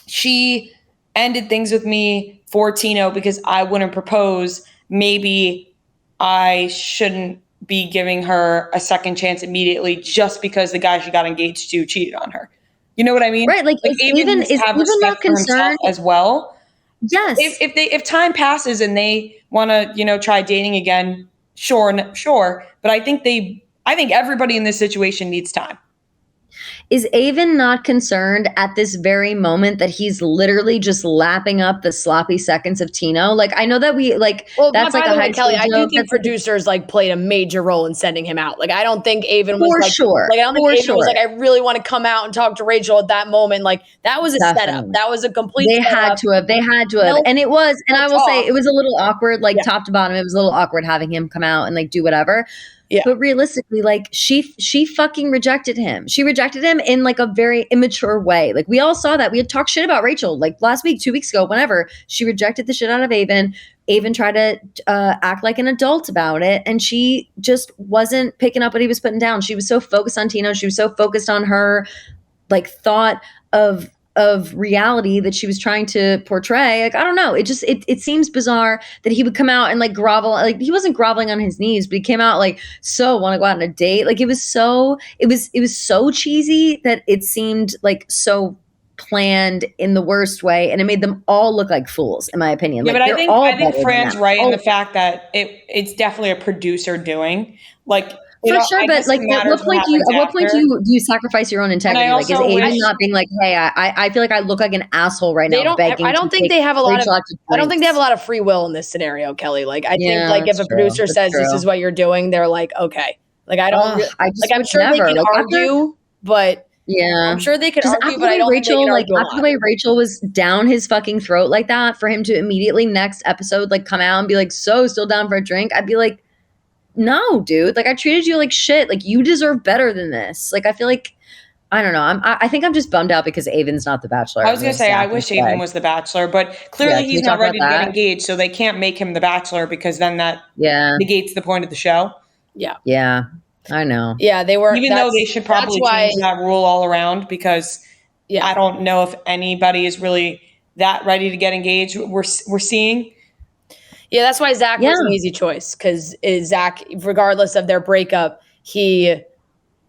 she ended things with me for Tino because I wouldn't propose. Maybe I shouldn't be giving her a second chance immediately just because the guy she got engaged to cheated on her. You know what I mean? Right. Like Avon is even not concerned as well. Yes. If time passes and they want to, you know, try dating again, sure. But I think everybody in this situation needs time. Is Avon not concerned at this very moment that he's literally just lapping up the sloppy seconds of Tino? Like, I know that that's like a high Kelly, joke. I do think producers like played a major role in sending him out. Like, I don't think Avon was for like, sure. Like, I don't think Avon was like, I really want to come out and talk to Rachel at that moment. Like, that was a setup. That was a complete They had to have. And it was, and I will say it was a little awkward, like top to bottom. It was a little awkward having him come out and like do whatever. Yeah. But realistically, like she fucking rejected him. She rejected him in like a very immature way. Like we all saw that. We had talked shit about Rachel like last week, 2 weeks ago, whenever. She rejected the shit out of Avon. Avon tried to act like an adult about it. And she just wasn't picking up what he was putting down. She was so focused on Tino. She was so focused on her like thought of reality that she was trying to portray. Like, I don't know. It seems bizarre that he would come out and like grovel. Like he wasn't groveling on his knees, but he came out like, so want to go out on a date. Like it was so cheesy that it seemed like so planned in the worst way, and it made them all look like fools, in my opinion. Yeah, Like, but they're I all think better than Fran's that. right in All- the fact that it's definitely a producer doing. Like, For sure, I but guess like, it at what matters point do you? happens At what point after. do you sacrifice your own integrity? I Like, is also Aiden wish- not being like, hey, I feel like I look like an asshole right They now, don't. begging. I don't to think take they have a lot of. Rachel out to I don't think they have a drinks? lot of free will in this scenario, Kelly. Like I think Yeah, like if that's a producer true. says That's this is true. what you're doing, they're like, okay. Like I don't. Ugh, I just like I'm would sure never. they can Like, argue, but yeah. I'm sure they can Just argue, after but the I way don't think they Rachel, can like argue a after the lot. way Rachel was down his fucking throat like that, for him to immediately next episode like come out and be like, so still down for a drink, I'd be like, no, dude. Like, I treated you like shit. Like, you deserve better than this. Like, I feel like, I don't know. I think I'm just bummed out because Avon's not the Bachelor. I was going to say, I wish Avon was the Bachelor, but clearly can we he's not talk about ready to get that? engaged, so they can't make him the Bachelor because then that Yeah, negates the point of the show. yeah. I know. Yeah, they were. Even though they should probably change that rule all around because I don't know if anybody is really that ready to get engaged. We're seeing. Yeah, that's why Zach was an easy choice because Zach, regardless of their breakup, he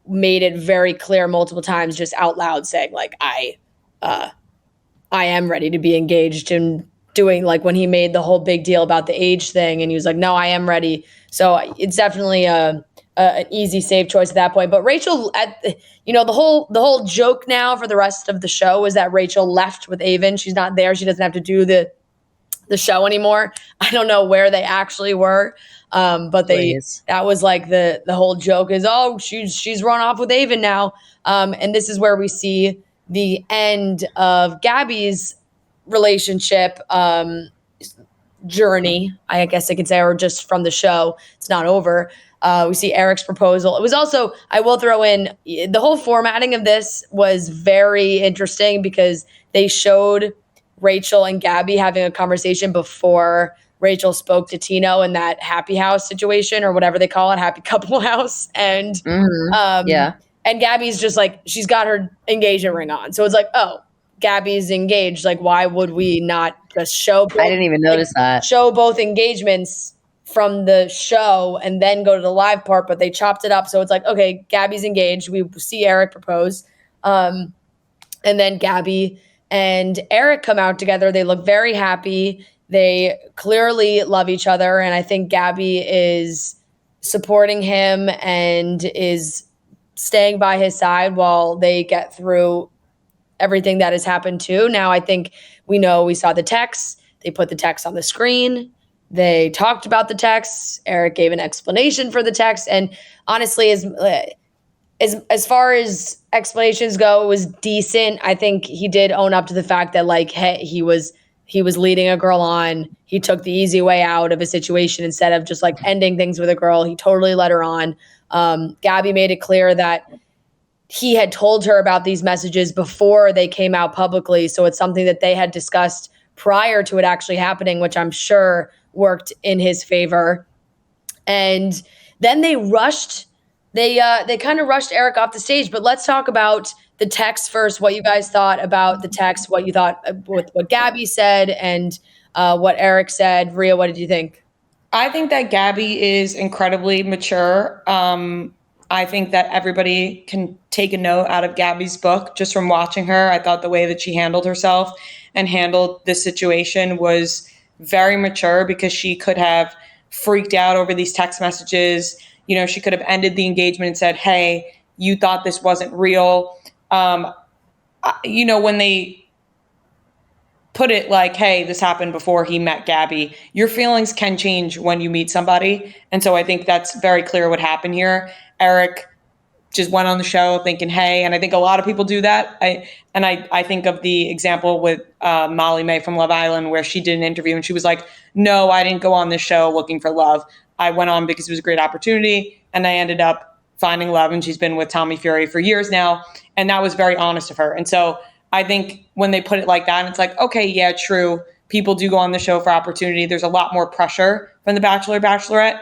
made it very clear multiple times, just out loud, saying like, "I am ready to be engaged," and doing like when he made the whole big deal about the age thing, and he was like, "No, I am ready." So it's definitely an easy, safe choice at that point. But Rachel, the whole joke now for the rest of the show is that Rachel left with Avon. She's not there. She doesn't have to do the show anymore. I don't know where they actually were. But that was like the whole joke is, oh, she's run off with Avon now. And this is where we see the end of Gabby's relationship journey, I guess I could say, or just from the show. It's not over. We see Eric's proposal. It was also, I will throw in, the whole formatting of this was very interesting because they showed Rachel and Gabby having a conversation before Rachel spoke to Tino in that happy house situation or whatever they call it, happy couple house. And and Gabby's just like, she's got her engagement ring on. So it's like, oh, Gabby's engaged. Like, why would we not just show both, I didn't even notice that. Show both engagements from the show and then go to the live part, but they chopped it up. So it's like, okay, Gabby's engaged. We see Eric propose. And then Gabby and Eric come out together. They look very happy. They clearly love each other. And I think Gabby is supporting him and is staying by his side while they get through everything that has happened too. Now, I think we saw the text. They put the text on the screen. They talked about the text. Eric gave an explanation for the text. And honestly, as far as explanations go, it was decent. I think he did own up to the fact that like, hey, he was leading a girl on. He took the easy way out of a situation instead of just like ending things with a girl. He totally led her on. Gabby made it clear that he had told her about these messages before they came out publicly. So it's something that they had discussed prior to it actually happening, which I'm sure worked in his favor. And then they kind of rushed Eric off the stage. But let's talk about the text first, what you guys thought about the text, what you thought with what Gabby said and what Eric said. Rhea, what did you think? I think that Gabby is incredibly mature. I think that everybody can take a note out of Gabby's book just from watching her. I thought the way that she handled herself and handled this situation was very mature because she could have freaked out over these text messages. You know, she could have ended the engagement and said, hey, you thought this wasn't real. When they put it like, hey, this happened before he met Gabby, your feelings can change when you meet somebody. And so I think that's very clear what happened here. Eric just went on the show thinking, hey, and I think a lot of people do that. I think of the example with Molly May from Love Island, where she did an interview and she was like, no, I didn't go on this show looking for love. I went on because it was a great opportunity and I ended up finding love, and she's been with Tommy Fury for years now. And that was very honest of her. And so I think when they put it like that, it's like, okay, yeah, true. People do go on the show for opportunity. There's a lot more pressure from the Bachelor, Bachelorette.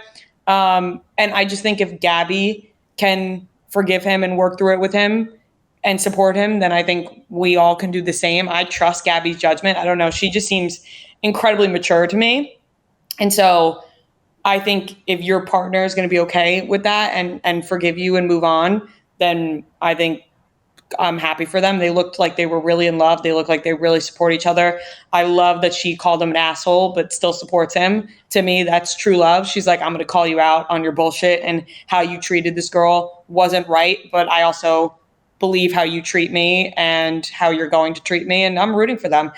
And I just think if Gabby can forgive him and work through it with him and support him, then I think we all can do the same. I trust Gabby's judgment. I don't know. She just seems incredibly mature to me. And so I think if your partner is going to be okay with that and forgive you and move on, then I think I'm happy for them. They looked like they were really in love. They looked like they really support each other. I love that she called him an asshole, but still supports him. To me, that's true love. She's like, I'm going to call you out on your bullshit, and how you treated this girl wasn't right, but I also believe how you treat me and how you're going to treat me, and I'm rooting for them.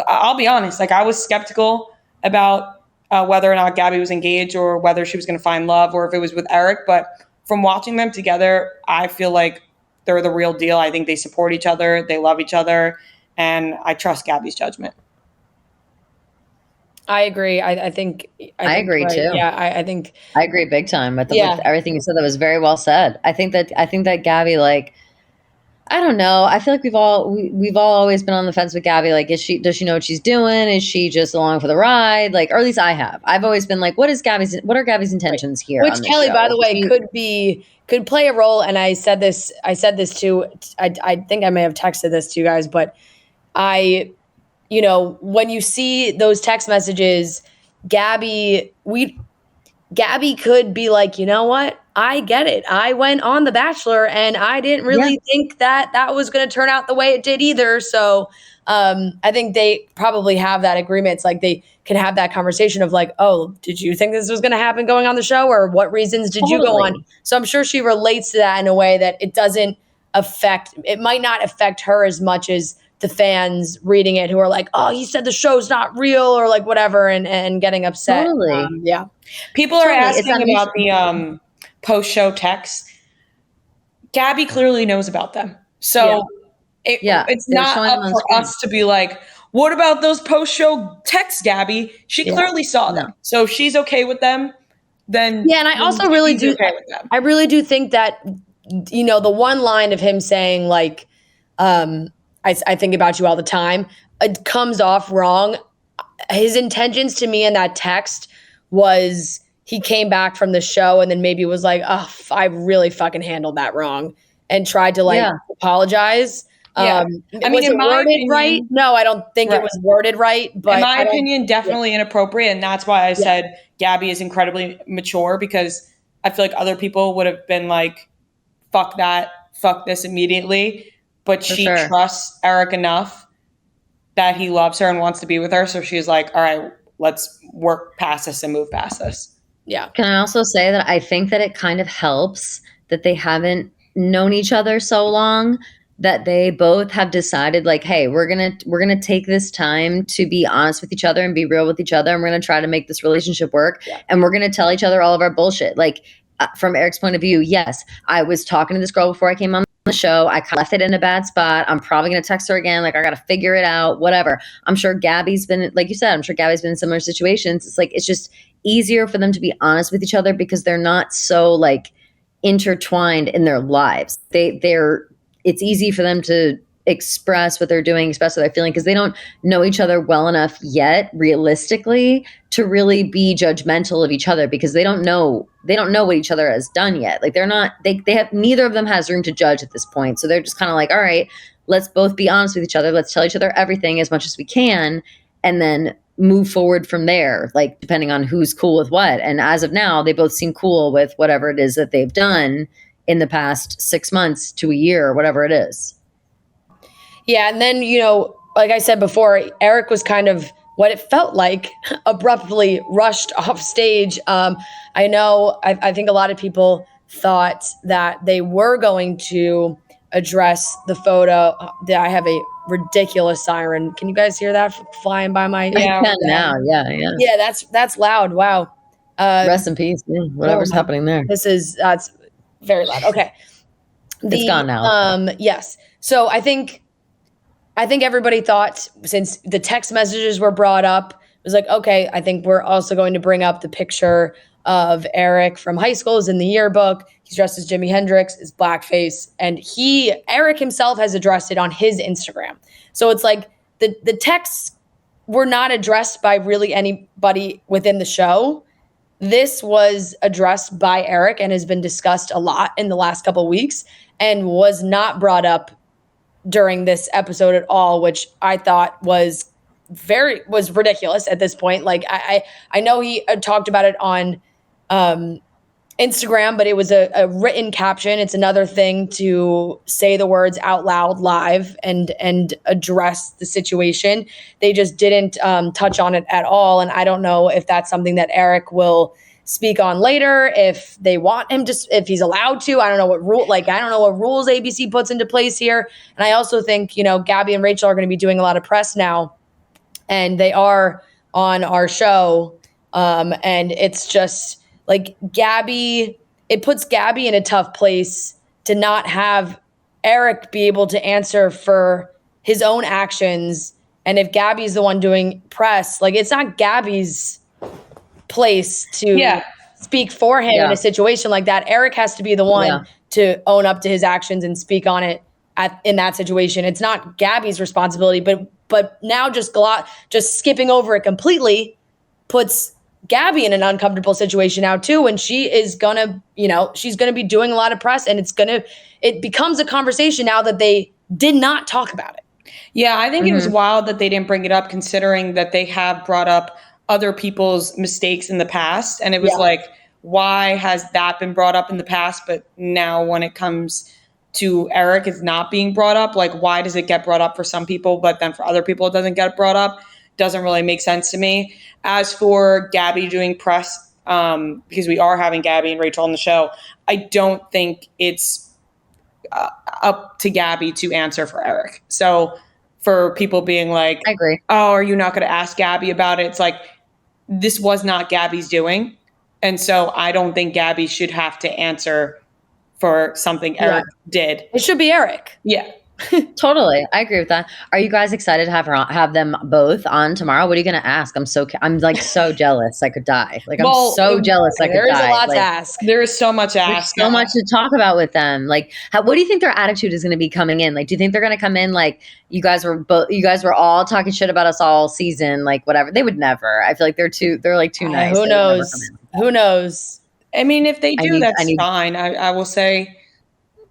I'll be honest, like I was skeptical about whether or not Gabby was engaged or whether she was going to find love or if it was with Eric, but from watching them together, I feel like they're the real deal. I think they support each other. They love each other. And I trust Gabby's judgment. I agree. I think agree right. too. Yeah, I think I agree big time with Yeah. with everything you said. That was very well said. I think that Gabby, like, I don't know. I feel like we've all always been on the fence with Gabby. Like, does she know what she's doing? Is she just along for the ride? Like, or at least I have. I've always been like, what are Gabby's intentions here? Which on this Kelly, show? by the way, could play a role. And I said this too. I think I may have texted this to you guys, but when you see those text messages, Gabby could be like, you know what? I get it. I went on The Bachelor and I didn't really think that was going to turn out the way it did either. So I think they probably have that agreement. It's like they can have that conversation of like, oh, did you think this was going to happen going on the show? Or what reasons did you go on? So I'm sure she relates to that in a way that it might not affect her as much as the fans reading it who are like, oh, he said the show's not real or like whatever and getting upset. Totally. Yeah. People are asking about the post-show texts. Gabby clearly knows about them. So it's not up for us to be like, what about those post-show texts, Gabby? She clearly saw them. So if she's okay with them, then and I also really do okay with them. I really do think that, the one line of him saying like, I think about you all the time, it comes off wrong. His intentions to me in that text was he came back from the show and then maybe was like, oh, I really fucking handled that wrong and tried to apologize. Yeah. Was it worded right? No, I don't think it was worded right. But in my opinion, definitely inappropriate. And that's why I said Gabby is incredibly mature, because I feel like other people would have been like, fuck that, fuck this immediately. But she trusts Eric enough that he loves her and wants to be with her. So she's like, all right, let's work past this and move past this. Yeah. Can I also say that I think that it kind of helps that they haven't known each other so long, that they both have decided like, hey, we're gonna take this time to be honest with each other and be real with each other, and we're gonna try to make this relationship work, and we're gonna tell each other all of our bullshit. Like, from Eric's point of view, yes, I was talking to this girl before I came on the show. I left it in a bad spot. I'm probably going to text her again. Like, I got to figure it out, whatever. I'm sure Gabby's been, like you said, I'm sure Gabby's been in similar situations. It's like, it's just easier for them to be honest with each other because they're not so like intertwined in their lives. It's easy for them to express what they're doing, express what they're feeling, because they don't know each other well enough yet, realistically, to really be judgmental of each other, because they don't know what each other has done yet. Like, they have, neither of them has room to judge at this point. So they're just kind of like, all right, let's both be honest with each other. Let's tell each other everything as much as we can, and then move forward from there, like depending on who's cool with what. And as of now, they both seem cool with whatever it is that they've done in the past 6 months to a year or whatever it is. Yeah, and then, like I said before, Eric was kind of what it felt like abruptly rushed off stage. I know, I think a lot of people thought that they were going to address the photo. I have a ridiculous siren. Can you guys hear that flying by my? Yeah, I can now. Yeah. Yeah, that's loud. Wow. Rest in peace. Whatever's happening there. That's very loud. Okay. It's gone now. Yes. So I think everybody thought, since the text messages were brought up, it was like, okay, I think we're also going to bring up the picture of Eric from high school is in the yearbook. He's dressed as Jimi Hendrix, is blackface. And Eric himself has addressed it on his Instagram. So it's like the texts were not addressed by really anybody within the show. This was addressed by Eric and has been discussed a lot in the last couple of weeks and was not brought up during this episode at all, which I thought was ridiculous at this point. Like, I know he talked about it on Instagram, but it was a written caption. It's another thing to say the words out loud live and address the situation. They just didn't touch on it at all. And I don't know if that's something that Eric will speak on later, if they want him to, if he's allowed to. I don't know what rules ABC puts into place here. And I also think, Gabby and Rachel are going to be doing a lot of press now, and they are on our show. And it's just like it puts Gabby in a tough place to not have Eric be able to answer for his own actions. And if Gabby's the one doing press, like, it's not Gabby's place to speak for him in a situation like that. Eric has to be the one to own up to his actions and speak on it in that situation. It's not Gabby's responsibility, but now just skipping over it completely puts Gabby in an uncomfortable situation now too, and she is gonna, she's gonna be doing a lot of press, and it becomes a conversation now that they did not talk about it. Yeah, I think it was wild that they didn't bring it up, considering that they have brought up other people's mistakes in the past, and it was like, why has that been brought up in the past, but now when it comes to Eric, it's not being brought up? Like, why does it get brought up for some people, but then for other people it doesn't get brought up? Doesn't really make sense to me. As for Gabby doing press, because we are having Gabby and Rachel on the show, I don't think it's up to Gabby to answer for Eric. So for people being like, I agree. Oh, are you not going to ask Gabby about it? It's like, this was not Gabby's doing. And so I don't think Gabby should have to answer for something Eric did. It should be Eric. Yeah. Totally. I agree with that. Are you guys excited to have them both on tomorrow? What are you going to ask? I'm like so jealous. I could die. Like, I'm so jealous. I could die. There is a lot to ask. There is so much to ask. So much to talk about with them. Like, what do you think their attitude is going to be coming in? Like, do you think they're going to come in like, you guys were all talking shit about us all season, like whatever? They would never. I feel like they're like too nice. Who knows? Who knows? I mean, if they do, that's fine. I will say,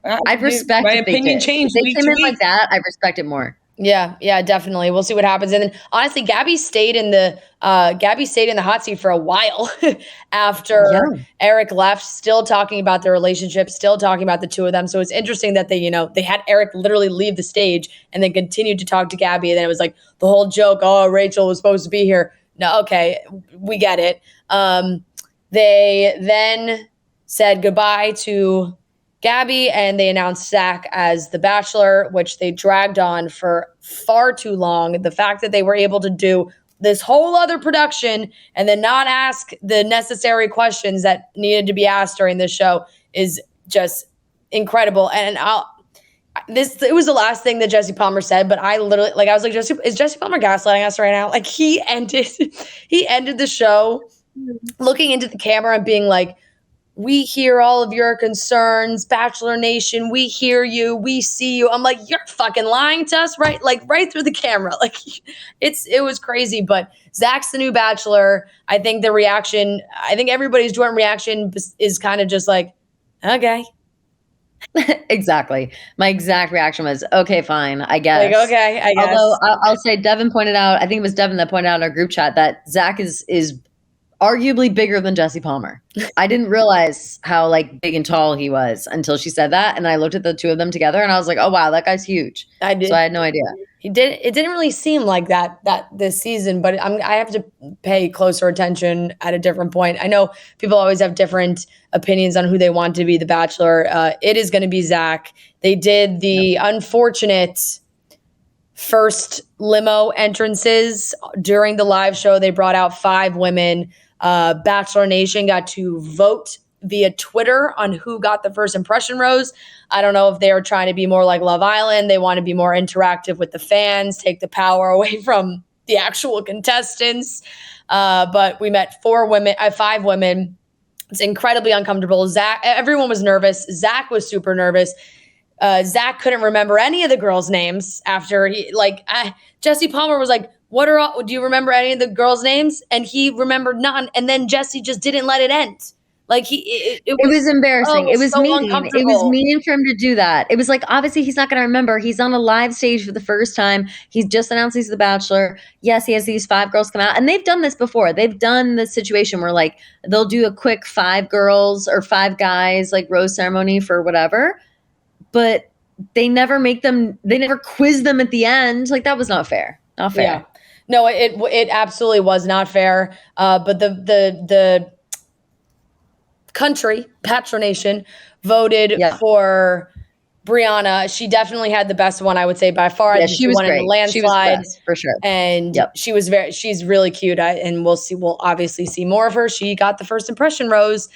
I'd respect my if opinion changed. If they came in like that, I respect it more. Yeah, definitely. We'll see what happens. And then honestly, Gabby stayed in the hot seat for a while after Eric left, still talking about their relationship, still talking about the two of them. So it's interesting that they had Eric literally leave the stage and then continued to talk to Gabby. And then it was like the whole joke, oh, Rachel was supposed to be here. No, okay, we get it. They then said goodbye to Gabby, and they announced Zach as the Bachelor, which they dragged on for far too long. The fact that they were able to do this whole other production and then not ask the necessary questions that needed to be asked during this show is just incredible. And it was the last thing that Jesse Palmer said, but I literally, I was like, is Jesse Palmer gaslighting us right now? Like, he ended the show looking into the camera and being like, we hear all of your concerns, Bachelor Nation. We hear you. We see you. I'm like, you're fucking lying to us, right? Like, right through the camera. Like, it was crazy. But Zach's the new Bachelor. I think everybody's joint reaction is kind of just like, okay. Exactly. My exact reaction was, okay, fine, I guess. Like, okay, I guess. Although I'll say Devin pointed out, I think it was Devin that pointed out in our group chat that Zach is arguably bigger than Jesse Palmer. I didn't realize how big and tall he was until she said that. And I looked at the two of them together and I was like, oh wow, that guy's huge. I did. So I had no idea. It didn't really seem like that this season, but I have to pay closer attention at a different point. I know people always have different opinions on who they want to be the Bachelor. It is going to be Zach. They did the unfortunate first limo entrances during the live show. They brought out 5 women. Bachelor Nation got to vote via Twitter on who got the first impression rose. I don't know if they were trying to be more like Love Island. They want to be more interactive with the fans, take the power away from the actual contestants. But we met 5 women. It's incredibly uncomfortable. Everyone was nervous. Zach was super nervous. Zach couldn't remember any of the girls' names after Jesse Palmer was like, do you remember any of the girls' names? And he remembered none. And then Jesse just didn't let it end. Like it was embarrassing. it It was so mean. It was uncomfortable. mean for him to do that. It was like, obviously he's not going to remember. He's on a live stage for the first time. He's just announced he's the Bachelor. Yes, he has these 5 girls come out, and they've done this before. They've done this situation where like they'll do a quick 5 girls or 5 guys like rose ceremony for whatever, but they never quiz them at the end. Like that was not fair. Not fair. Yeah. No, it absolutely was not fair. But the country, Patronation, voted for Brianna. She definitely had the best one, I would say, by far. Yeah, she was won great. in the landslide. She was the best, for sure. And she's really cute. And we'll obviously see more of her. She got the first impression rose.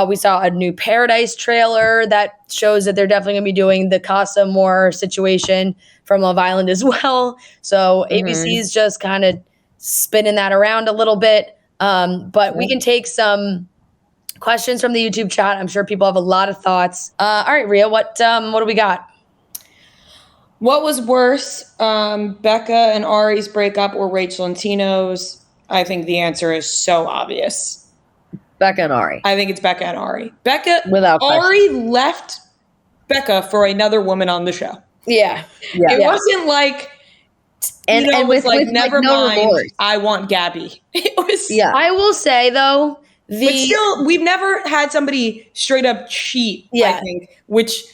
We saw a new Paradise trailer that shows that they're definitely going to be doing the Casa Moore situation from Love Island as well. So ABC is just kind of spinning that around a little bit. But we can take some questions from the YouTube chat. I'm sure people have a lot of thoughts. All right, Rhea, what do we got? What was worse, Becca and Ari's breakup or Rachel and Tino's? I think the answer is so obvious. Becca and Ari. I think it's Becca and Ari. Without Ari left Becca for another woman on the show. Yeah. It wasn't like, and with never no mind, remorse. I want Gabby. It was. Yeah. I will say, though, But still, we've never had somebody straight up cheat, I think, which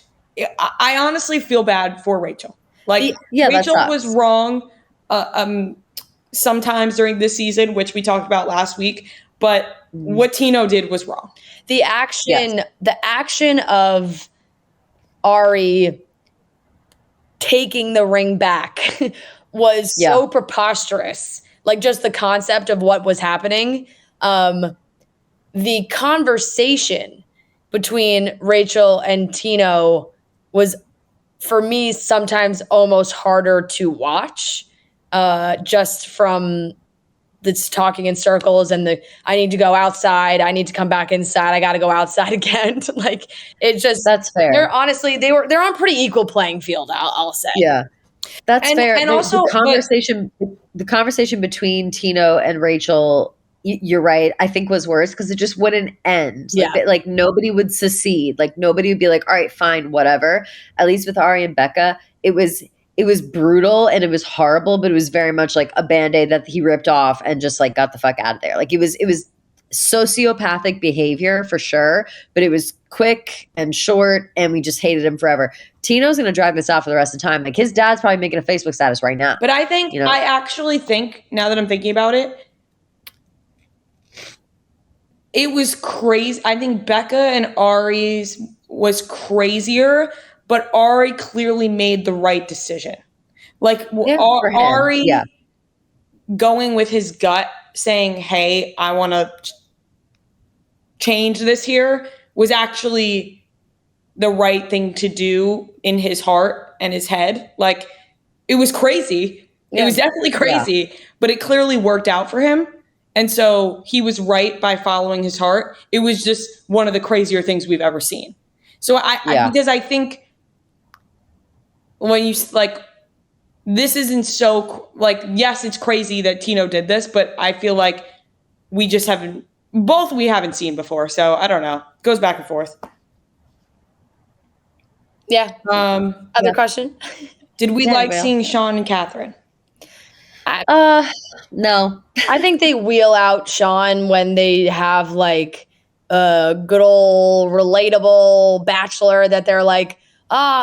I honestly feel bad for Rachel. Like, Rachel was wrong sometimes during this season, which we talked about last week, but what Tino did was wrong. The action of Ari taking the ring back was so preposterous. Like, just the concept of what was happening. The conversation between Rachel and Tino was, for me, sometimes almost harder to watch, just from this talking in circles and I need to go outside, I need to come back inside, I got to go outside again. Like, it just, that's fair. They're on pretty equal playing field, I'll say. Yeah, that's fair. And also the conversation between Tino and Rachel, you're right, I think was worse because it just wouldn't end. Like nobody would secede. Like nobody would be like, all right, fine, whatever. At least with Ari and Becca, it was brutal and it was horrible, but it was very much like a Band-Aid that he ripped off and just like got the fuck out of there. Like it was sociopathic behavior for sure, but it was quick and short and we just hated him forever. Tino's going to drive this out for the rest of the time. Like his dad's probably making a Facebook status right now. But I think, I actually think, now that I'm thinking about it, it was crazy. I think Becca and Ari's was crazier, but Ari clearly made the right decision. Like Ari going with his gut, saying, hey, I want to change this here, was actually the right thing to do in his heart and his head. Like, it was crazy. It was definitely crazy, but it clearly worked out for him. And so he was right by following his heart. It was just one of the crazier things we've ever seen. So because I think when you this isn't so yes, it's crazy that Tino did this, but I feel like we haven't seen before. So I don't know. It goes back and forth. Yeah. Other question? Did we seeing Sean and Catherine? No. I think they wheel out Sean when they have like a good old relatable bachelor that they're like,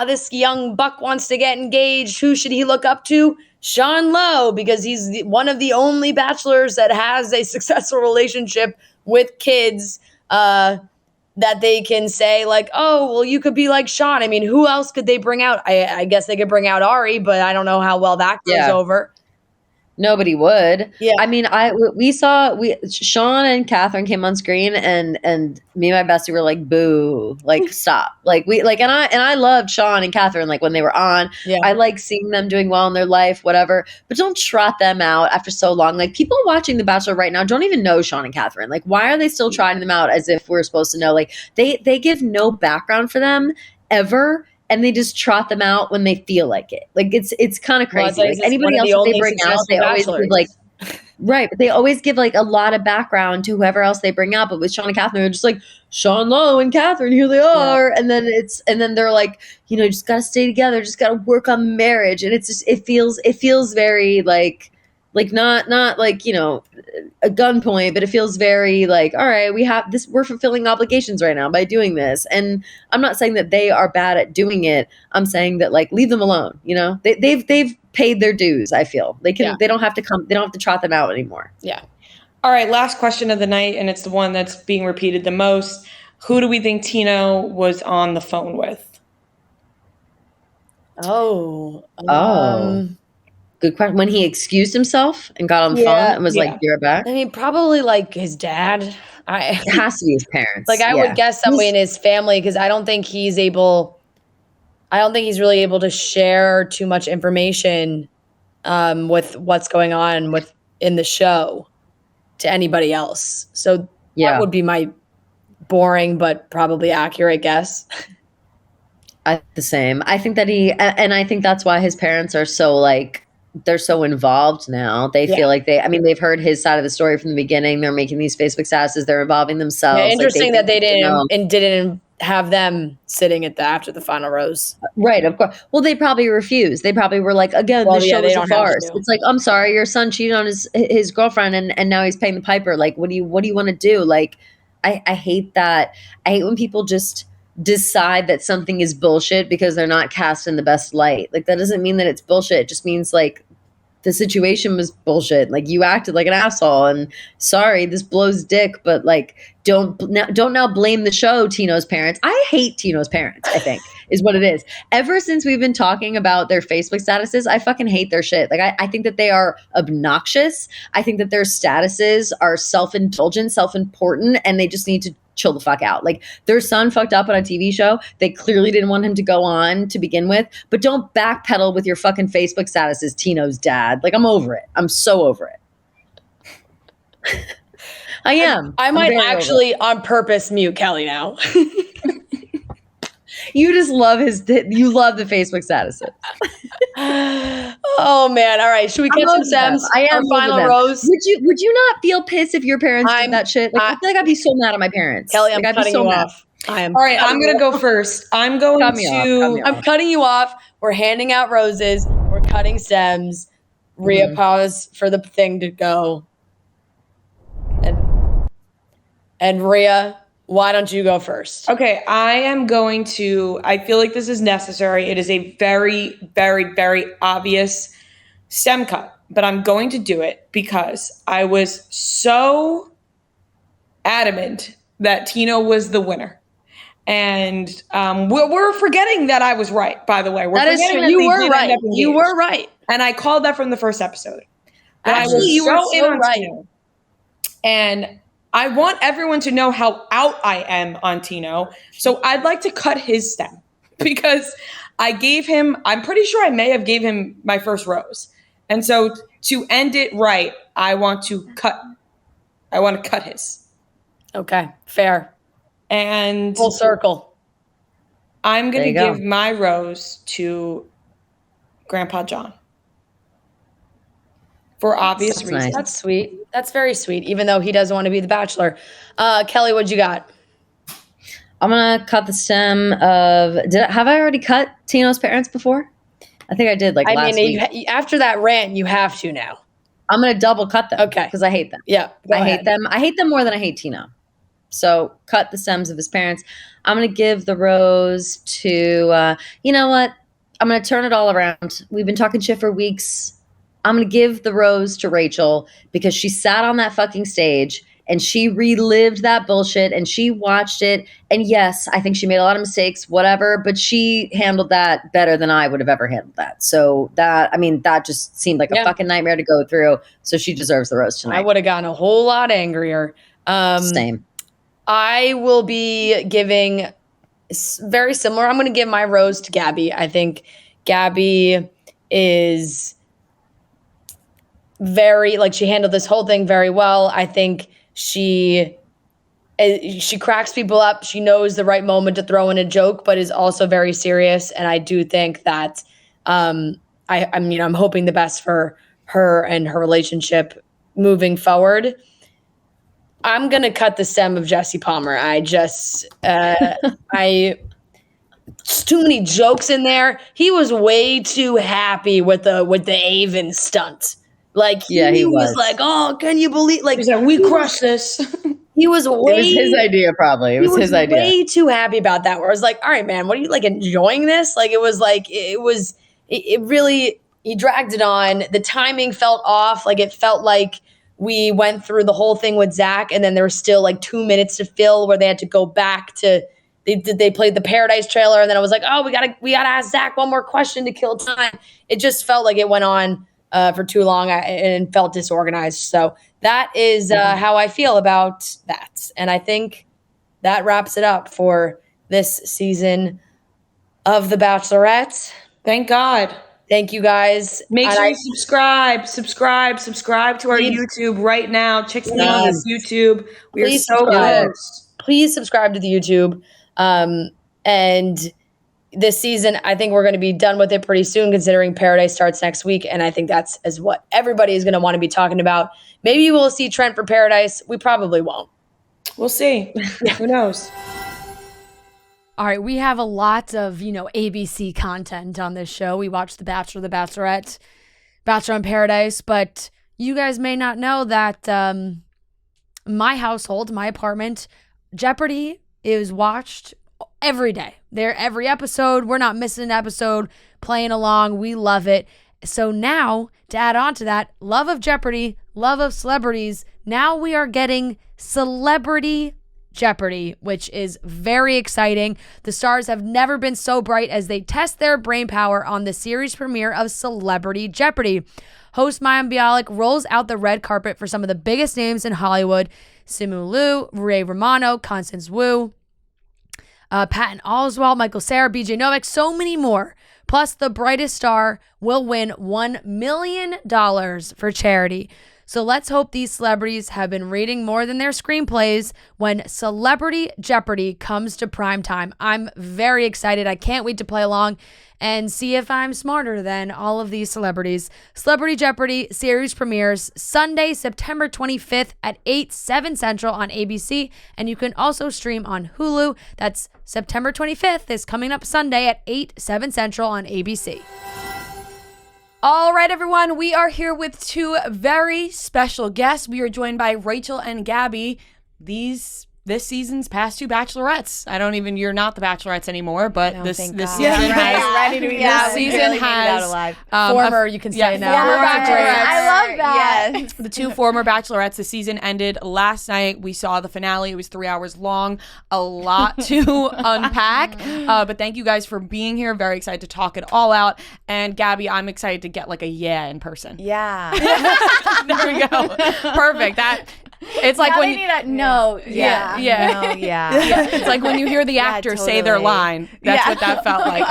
this young buck wants to get engaged. Who should he look up to? Sean Lowe, because he's one of the only bachelors that has a successful relationship with kids, that they can say like, oh, well, you could be like Sean. I mean, who else could they bring out? I guess they could bring out Ari, but I don't know how well that goes over. Nobody would. Yeah. I mean, we saw Sean and Catherine came on screen and me and my bestie were like, boo, like stop. Like and I loved Sean and Catherine, like when they were on. Yeah. I like seeing them doing well in their life, whatever. But don't trot them out after so long. Like people watching The Bachelor right now don't even know Sean and Catherine. Like, why are they still trotting them out as if we're supposed to know? Like they give no background for them ever. And they just trot them out when they feel like it. Like it's kind of crazy. Like anybody else that they bring out, they always would like. Right. But they always give like a lot of background to whoever else they bring up. But with Sean and Catherine, they're just like, Sean Lowe and Catherine, here they are. And then they're like, you just gotta stay together, just gotta work on marriage. And it's just it feels very like not like, a gunpoint, but it feels very like, all right, we have this, we're fulfilling obligations right now by doing this. And I'm not saying that they are bad at doing it. I'm saying that like leave them alone. They've paid their dues. I feel they can. They don't have to come. They don't have to trot them out anymore. Yeah. All right. Last question of the night, and it's the one that's being repeated the most. Who do we think Tino was on the phone with? Good question. When he excused himself and got on the phone and was like, "You're back." I mean, probably like his dad. It has to be his parents. Like I would guess somebody in his family, because I don't think he's really able to share too much information with what's going on in the show to anybody else. So that would be my boring but probably accurate guess. The same. I think that and I think that's why his parents are so like, they're so involved now. They feel like they've heard his side of the story from the beginning. They're making these Facebook statuses. They're involving themselves. Yeah, interesting that they didn't have them sitting after the final rose. Right, of course. Well, they probably refused. They probably were like, again, the show is a farce. It's like, I'm sorry, your son cheated on his girlfriend and now he's paying the piper. Like, what do you want to do? Like, I hate that. I hate when people just decide that something is bullshit because they're not cast in the best light. Like, that doesn't mean that it's bullshit. It just means like the situation was bullshit. Like, you acted like an asshole, and sorry, this blows dick, but like, don't now blame the show, Tino's parents. I hate Tino's parents, I think, is what it is. Ever since we've been talking about their Facebook statuses, I fucking hate their shit. Like, I think that they are obnoxious. I think that their statuses are self-indulgent, self-important, and they just need to chill the fuck out. Like, their son fucked up on a TV show. They clearly didn't want him to go on to begin with, but don't backpedal with your fucking Facebook statuses, Tino's dad. Like, I'm over it. I'm so over it. I am. I might actually on purpose mute Kelly now. You just love you love the Facebook statuses. Oh man. All right. Should we catch some stems? I am our final rose. Would you not feel pissed if your parents did that shit? Like, I feel like I'd be so mad at my parents. Kelly, I'm like, cutting you off. I am. All right, I'm going to go first. I'm cutting you off. We're handing out roses. We're cutting stems. Rhea, pause for the thing to go. And Rhea, why don't you go first? Okay, I feel like this is necessary. It is a very, very, very obvious stem cut, but I'm going to do it because I was so adamant that Tino was the winner. And we're forgetting that I was right, by the way. That is true. You were right. You were right. And I called that from the first episode. But Actually, you were so right. Tino. And I want everyone to know how out I am on Tino. So I'd like to cut his stem because I'm pretty sure I may have gave him my first rose. And so to end it right, I want to cut his. Okay, fair. And full circle. I'm going to give my rose to Grandpa John. For obvious reasons. Nice. That's sweet. That's very sweet, even though he doesn't want to be the bachelor. Kelly, what you got? I'm going to cut the stem of... Have I already cut Tino's parents before? I think I did last week. After that rant, you have to now. I'm going to double cut them. Okay. Because I hate them. Yeah. Hate them. I hate them more than I hate Tino. So cut the stems of his parents. I'm going to give the rose to... you know what? I'm going to turn it all around. We've been talking shit for weeks. I'm going to give the rose to Rachel because she sat on that fucking stage and she relived that bullshit and she watched it. And yes, I think she made a lot of mistakes, whatever, but she handled that better than I would have ever handled that. So that just seemed like a fucking nightmare to go through. So she deserves the rose tonight. I would have gotten a whole lot angrier. Same. I will be giving very similar. I'm going to give my rose to Gabby. I think Gabby is she handled this whole thing very well. I think she cracks people up. She knows the right moment to throw in a joke, but is also very serious. And I do think that I'm hoping the best for her and her relationship moving forward. I'm going to cut the stem of Jesse Palmer. It's too many jokes in there. He was way too happy with the Avon stunt. Like he was like, "Oh, can you believe?" Like He's like, "We crushed this." He was way. It was his idea, probably. It was his idea. Way too happy about that. Where I was like, "All right, man, what are you like enjoying this?" Like it really. He dragged it on. The timing felt off. Like it felt like we went through the whole thing with Zach, and then there was still like 2 minutes to fill where they had to go back to. They played the Paradise trailer, and then I was like, "Oh, we gotta ask Zach one more question to kill time." It just felt like it went on for too long and felt disorganized. So that is how I feel about that, and I think that wraps it up for this season of The Bachelorette. Thank God. Thank you guys. Make sure you subscribe to our YouTube right now. Chicks on this YouTube. We are so close. Please subscribe to the YouTube. And this season, I think we're going to be done with it pretty soon, considering Paradise starts next week. And I think that's what everybody is going to want to be talking about. Maybe we'll see Trent for Paradise. We probably won't. We'll see. Who knows? All right, we have a lot of, ABC content on this show. We watch The Bachelor, The Bachelorette, Bachelor in Paradise, but you guys may not know that my household, my apartment, Jeopardy is watched every day. They're every episode. We're not missing an episode, playing along. We love it. So now, to add on to that, love of Jeopardy, love of celebrities, now we are getting Celebrity Jeopardy, which is very exciting. The stars have never been so bright as they test their brain power on the series premiere of Celebrity Jeopardy. Host Mayim Bialik rolls out the red carpet for some of the biggest names in Hollywood: Simu Liu, Ray Romano, Constance Wu, Patton Oswalt, Michael Cera, BJ Novak, so many more. Plus, the brightest star will win $1 million for charity. So let's hope these celebrities have been reading more than their screenplays when Celebrity Jeopardy comes to primetime. I'm very excited. I can't wait to play along and see if I'm smarter than all of these celebrities. Celebrity Jeopardy series premieres Sunday, September 25th at 8/7 Central on ABC, and you can also stream on Hulu. That's September 25th is coming up Sunday at 8/7 Central on ABC. All right, everyone, we are here with two very special guests. We are joined by Rachel and Gabby, this season's past two bachelorettes. You're not the bachelorettes anymore, but this season has former, you can say now. Former bachelorettes. I love that. Yes. The two former bachelorettes. The season ended last night. We saw the finale. It was 3 hours long. A lot to unpack. But thank you guys for being here. Very excited to talk it all out. And Gabby, I'm excited to get like a in person. Yeah. There we go. Perfect. It's like when it's like when you hear the actor say their line. That's what that felt like.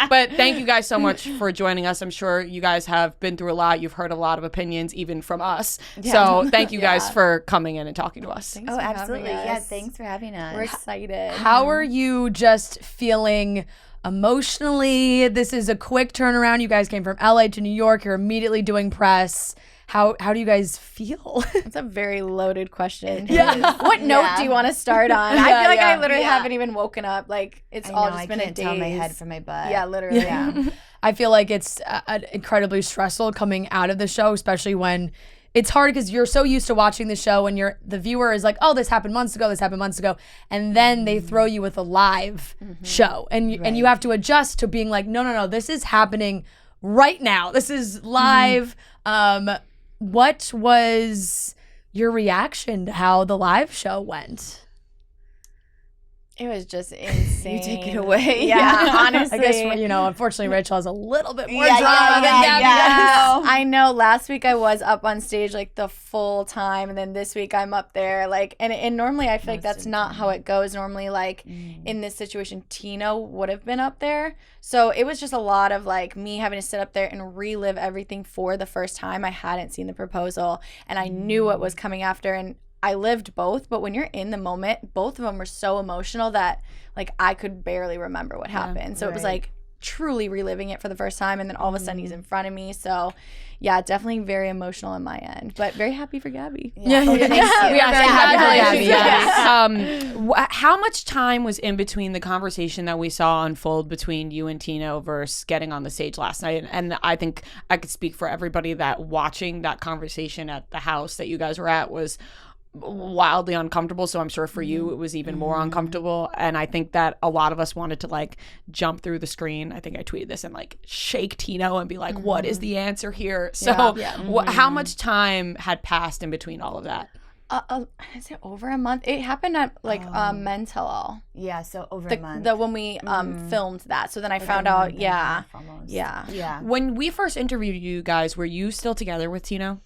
But thank you guys so much for joining us. I'm sure you guys have been through a lot. You've heard a lot of opinions, even from us. Yeah. So thank you guys for coming in and talking to us. Thanks for absolutely. Yeah, thanks for having us. We're excited. How are you just feeling emotionally? This is a quick turnaround. You guys came from LA to New York. You're immediately doing press. How do you guys feel? That's a very loaded question. Yeah. What note do you want to start on? I feel like I literally haven't even woken up. Like it's all just been a day. Tell my head from my butt. Yeah, literally. Yeah. I feel like it's incredibly stressful coming out of the show, especially when it's hard because you're so used to watching the show and the viewer is like, oh, this happened months ago. And then they throw you with a live show and you have to adjust to being like, no, this is happening right now. This is live. What was your reaction to how the live show went? It was just insane. You take it away. Yeah, honestly. I guess, unfortunately, Rachel has a little bit more drama than Gabby does. I know. Last week I was up on stage like the full time, and then this week I'm up there. Like, and normally I feel like that's not how it goes. Normally, like in this situation, Tino would have been up there. So it was just a lot of like me having to sit up there and relive everything for the first time. I hadn't seen the proposal, and I knew what was coming after, and I lived both, but when you're in the moment, both of them were so emotional that like I could barely remember what happened. So it was like truly reliving it for the first time, and then all of a sudden he's in front of me. So yeah, definitely very emotional on my end, but very happy for Gabby. Yeah. Thank you. How much time was in between the conversation that we saw unfold between you and Tino versus getting on the stage last night? And I think I could speak for everybody that watching that conversation at the house that you guys were at was wildly uncomfortable. So I'm sure for you it was even more uncomfortable. And I think that a lot of us wanted to like jump through the screen. I think I tweeted this and like shake Tino and be like, what is the answer here? So how much time had passed in between all of that? Is it over a month? It happened at like Men Tell All. Yeah, so over a month. When we filmed that. So then I found out, yeah. When we first interviewed you guys, were you still together with Tino?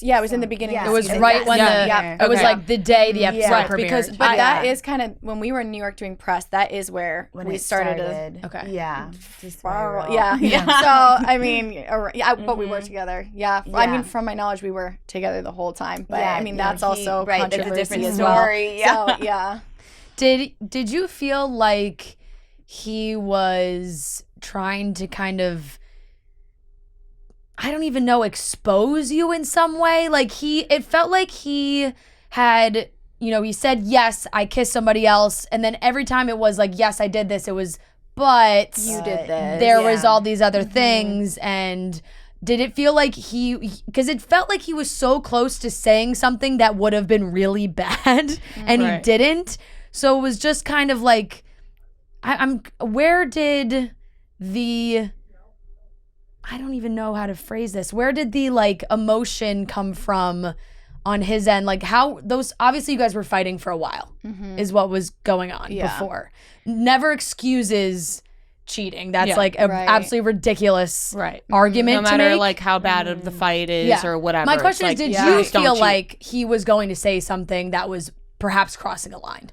Yeah, it was in the beginning. It was right when it was like the day the episode premiered. Because that is kind of when we were in New York doing press. That is where we started. Yeah. So I mean, but we were together. Yeah. I mean, from my knowledge, we were together the whole time. But I mean, that's also controversy that's a different as story. well. So yeah. Did you feel like he was trying to kind of, I don't even know, expose you in some way? Like it felt like he had, he said, yes, I kissed somebody else. And then every time it was like, yes, I did this. It was, but you did this. There was all these other things. And did it feel like because it felt like he was so close to saying something that would have been really bad and he didn't. So it was just kind of like, where did I don't even know how to phrase this. Where did the like emotion come from on his end? Like how obviously you guys were fighting for a while is what was going on before. Never excuses cheating. That's like a absolutely ridiculous argument no matter to make. Like how bad of the fight is or whatever. My question is, like, did you feel like he was going to say something that was perhaps crossing a line?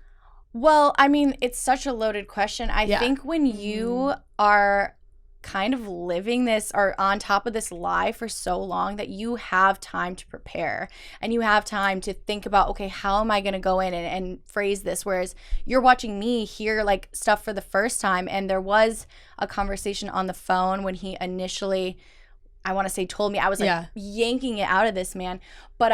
Well, I mean, it's such a loaded question. I think when you are kind of living this or on top of this lie for so long that you have time to prepare and you have time to think about, okay, how am I going to go in and phrase this? Whereas you're watching me hear like stuff for the first time, and there was a conversation on the phone when he initially, I want to say, told me. I was like yanking it out of this man. But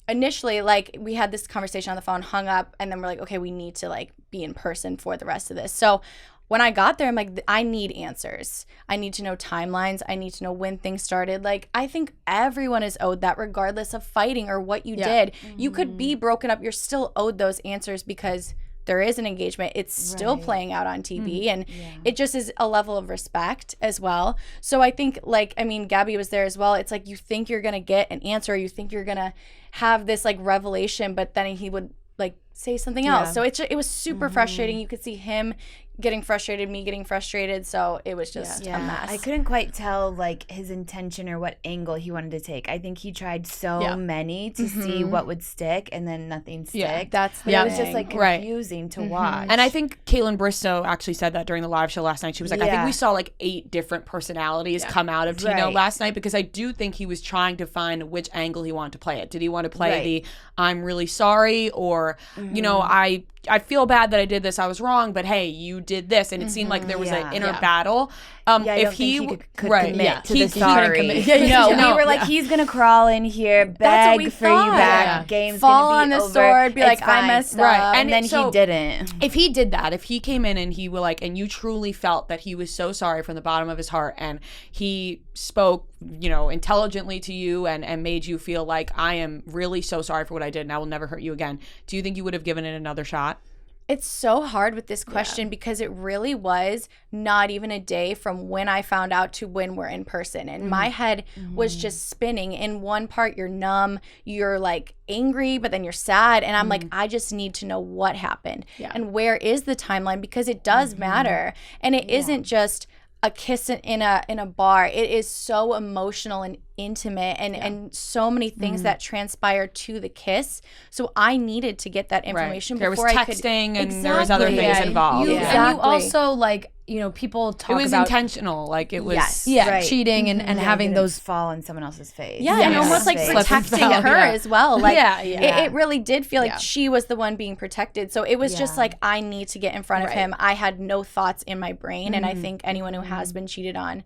initially, like, we had this conversation on the phone, hung up, and then we're like, okay, we need to like be in person for the rest of this. So when I got there, I'm like, I need answers. I need to know timelines. I need to know when things started. Like, I think everyone is owed that regardless of fighting or what you did. You could be broken up. You're still owed those answers because there is an engagement. It's still playing out on TV. And it just is a level of respect as well. So I think, like, I mean, Gabby was there as well. It's like you think you're going to get an answer. You think you're going to have this, like, revelation, but then he would, like, say something else. So it was super frustrating. You could see him getting frustrated, me getting frustrated, so it was just a mess. I couldn't quite tell like his intention or what angle he wanted to take. I think he tried so many to see what would stick, and then nothing stick. That's it was just like confusing to watch. And I think Caitlin Bristow actually said that during the live show last night. She was like, I think we saw like 8 different personalities come out of Tino last night, because I do think he was trying to find which angle he wanted to play it. Did he want to play the I'm really sorry, or you know, I feel bad that I did this. I was wrong, but hey, you did this, and it seemed like there was an inner battle. If he could commit to the sorry. We were like, he's gonna crawl in here, beg for you back. Game's fall gonna be on the over. sword, be like, fine. I messed up, and then he didn't. If he did that, if he came in and he were like, and you truly felt that he was so sorry from the bottom of his heart, and he spoke, you know, intelligently to you and made you feel like, I am really so sorry for what I did, and I will never hurt you again. Do you think you would have given it another shot? It's so hard with this question because it really was not even a day from when I found out to when we're in person. And my head was just spinning. In one part, you're numb, you're like angry, but then you're sad. And I'm like, I just need to know what happened. And where is the timeline? Because it does matter. And it isn't just a kiss in a bar. It is so emotional and intimate and so many things that transpired to the kiss. So I needed to get that information There was before I could. texting and there was other things involved. And you also like, you know, people talk about. It was intentional. Like it was. Cheating and having those fall in someone else's face. Yeah, and almost like protecting her as well. Like it really did feel like she was the one being protected. So it was just like, I need to get in front of him. I had no thoughts in my brain. And I think anyone who has been cheated on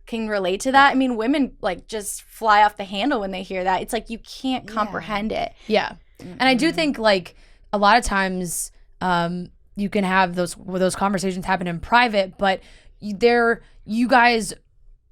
can relate to that. I mean, women like just fly off the handle when they hear that. It's like you can't comprehend it. Yeah. And I do think like a lot of times you can have those conversations happen in private, but you guys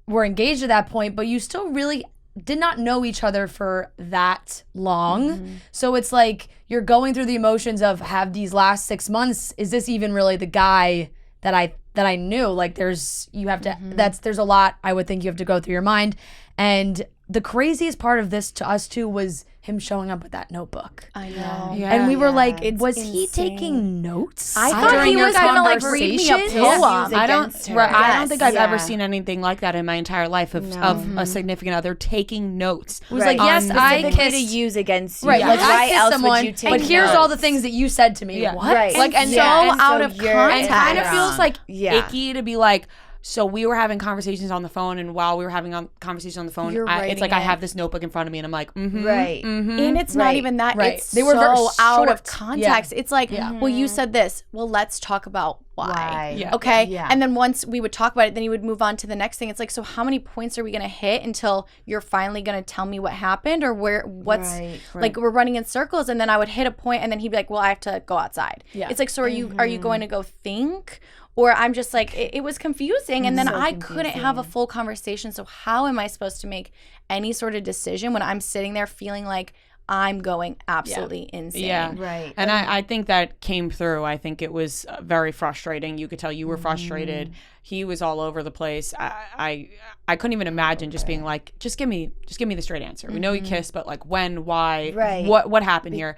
were engaged at that point, but you still really did not know each other for that long. So it's like you're going through the emotions of, have these last 6 months, is this even really the guy that I knew? Like there's a lot I would think you have to go through your mind. And the craziest part of this to us too was him showing up with that notebook. I know. Yeah. And we were like, was he taking notes? I thought he was gonna like read me a poem. I don't think I've ever seen anything like that in my entire life of a significant other taking notes. It was like, yes, I kissed, to use against you. Right, like why I kissed else someone, would you take but here's all the things that you said to me. Yeah. What? Right. Like, and out of you're context. And kind of feels like Yeah. icky to be like, so we were having conversations on the phone, and while we were having conversations on the phone, it's like I have this notebook in front of me, and I'm like, right. And it's not even that. Right. It's They were so very out of short. context. It's like, well, you said this. Well, let's talk about why. Yeah. Okay. Yeah. And then once we would talk about it, then you would move on to the next thing. It's like, so how many points are we going to hit until you're finally going to tell me what happened, or what's like we're running in circles, and then I would hit a point, and then he'd be like, well, I have to go outside. Yeah. It's like, so are you going to go think? Or I'm just like, it was confusing. And then I couldn't have a full conversation. So how am I supposed to make any sort of decision when I'm sitting there feeling like I'm going absolutely insane? Yeah. Right. And I think that came through. I think it was very frustrating. You could tell you were frustrated. He was all over the place. I couldn't even imagine just being like, just give me the straight answer. We know you kissed, but like when, why, what happened here?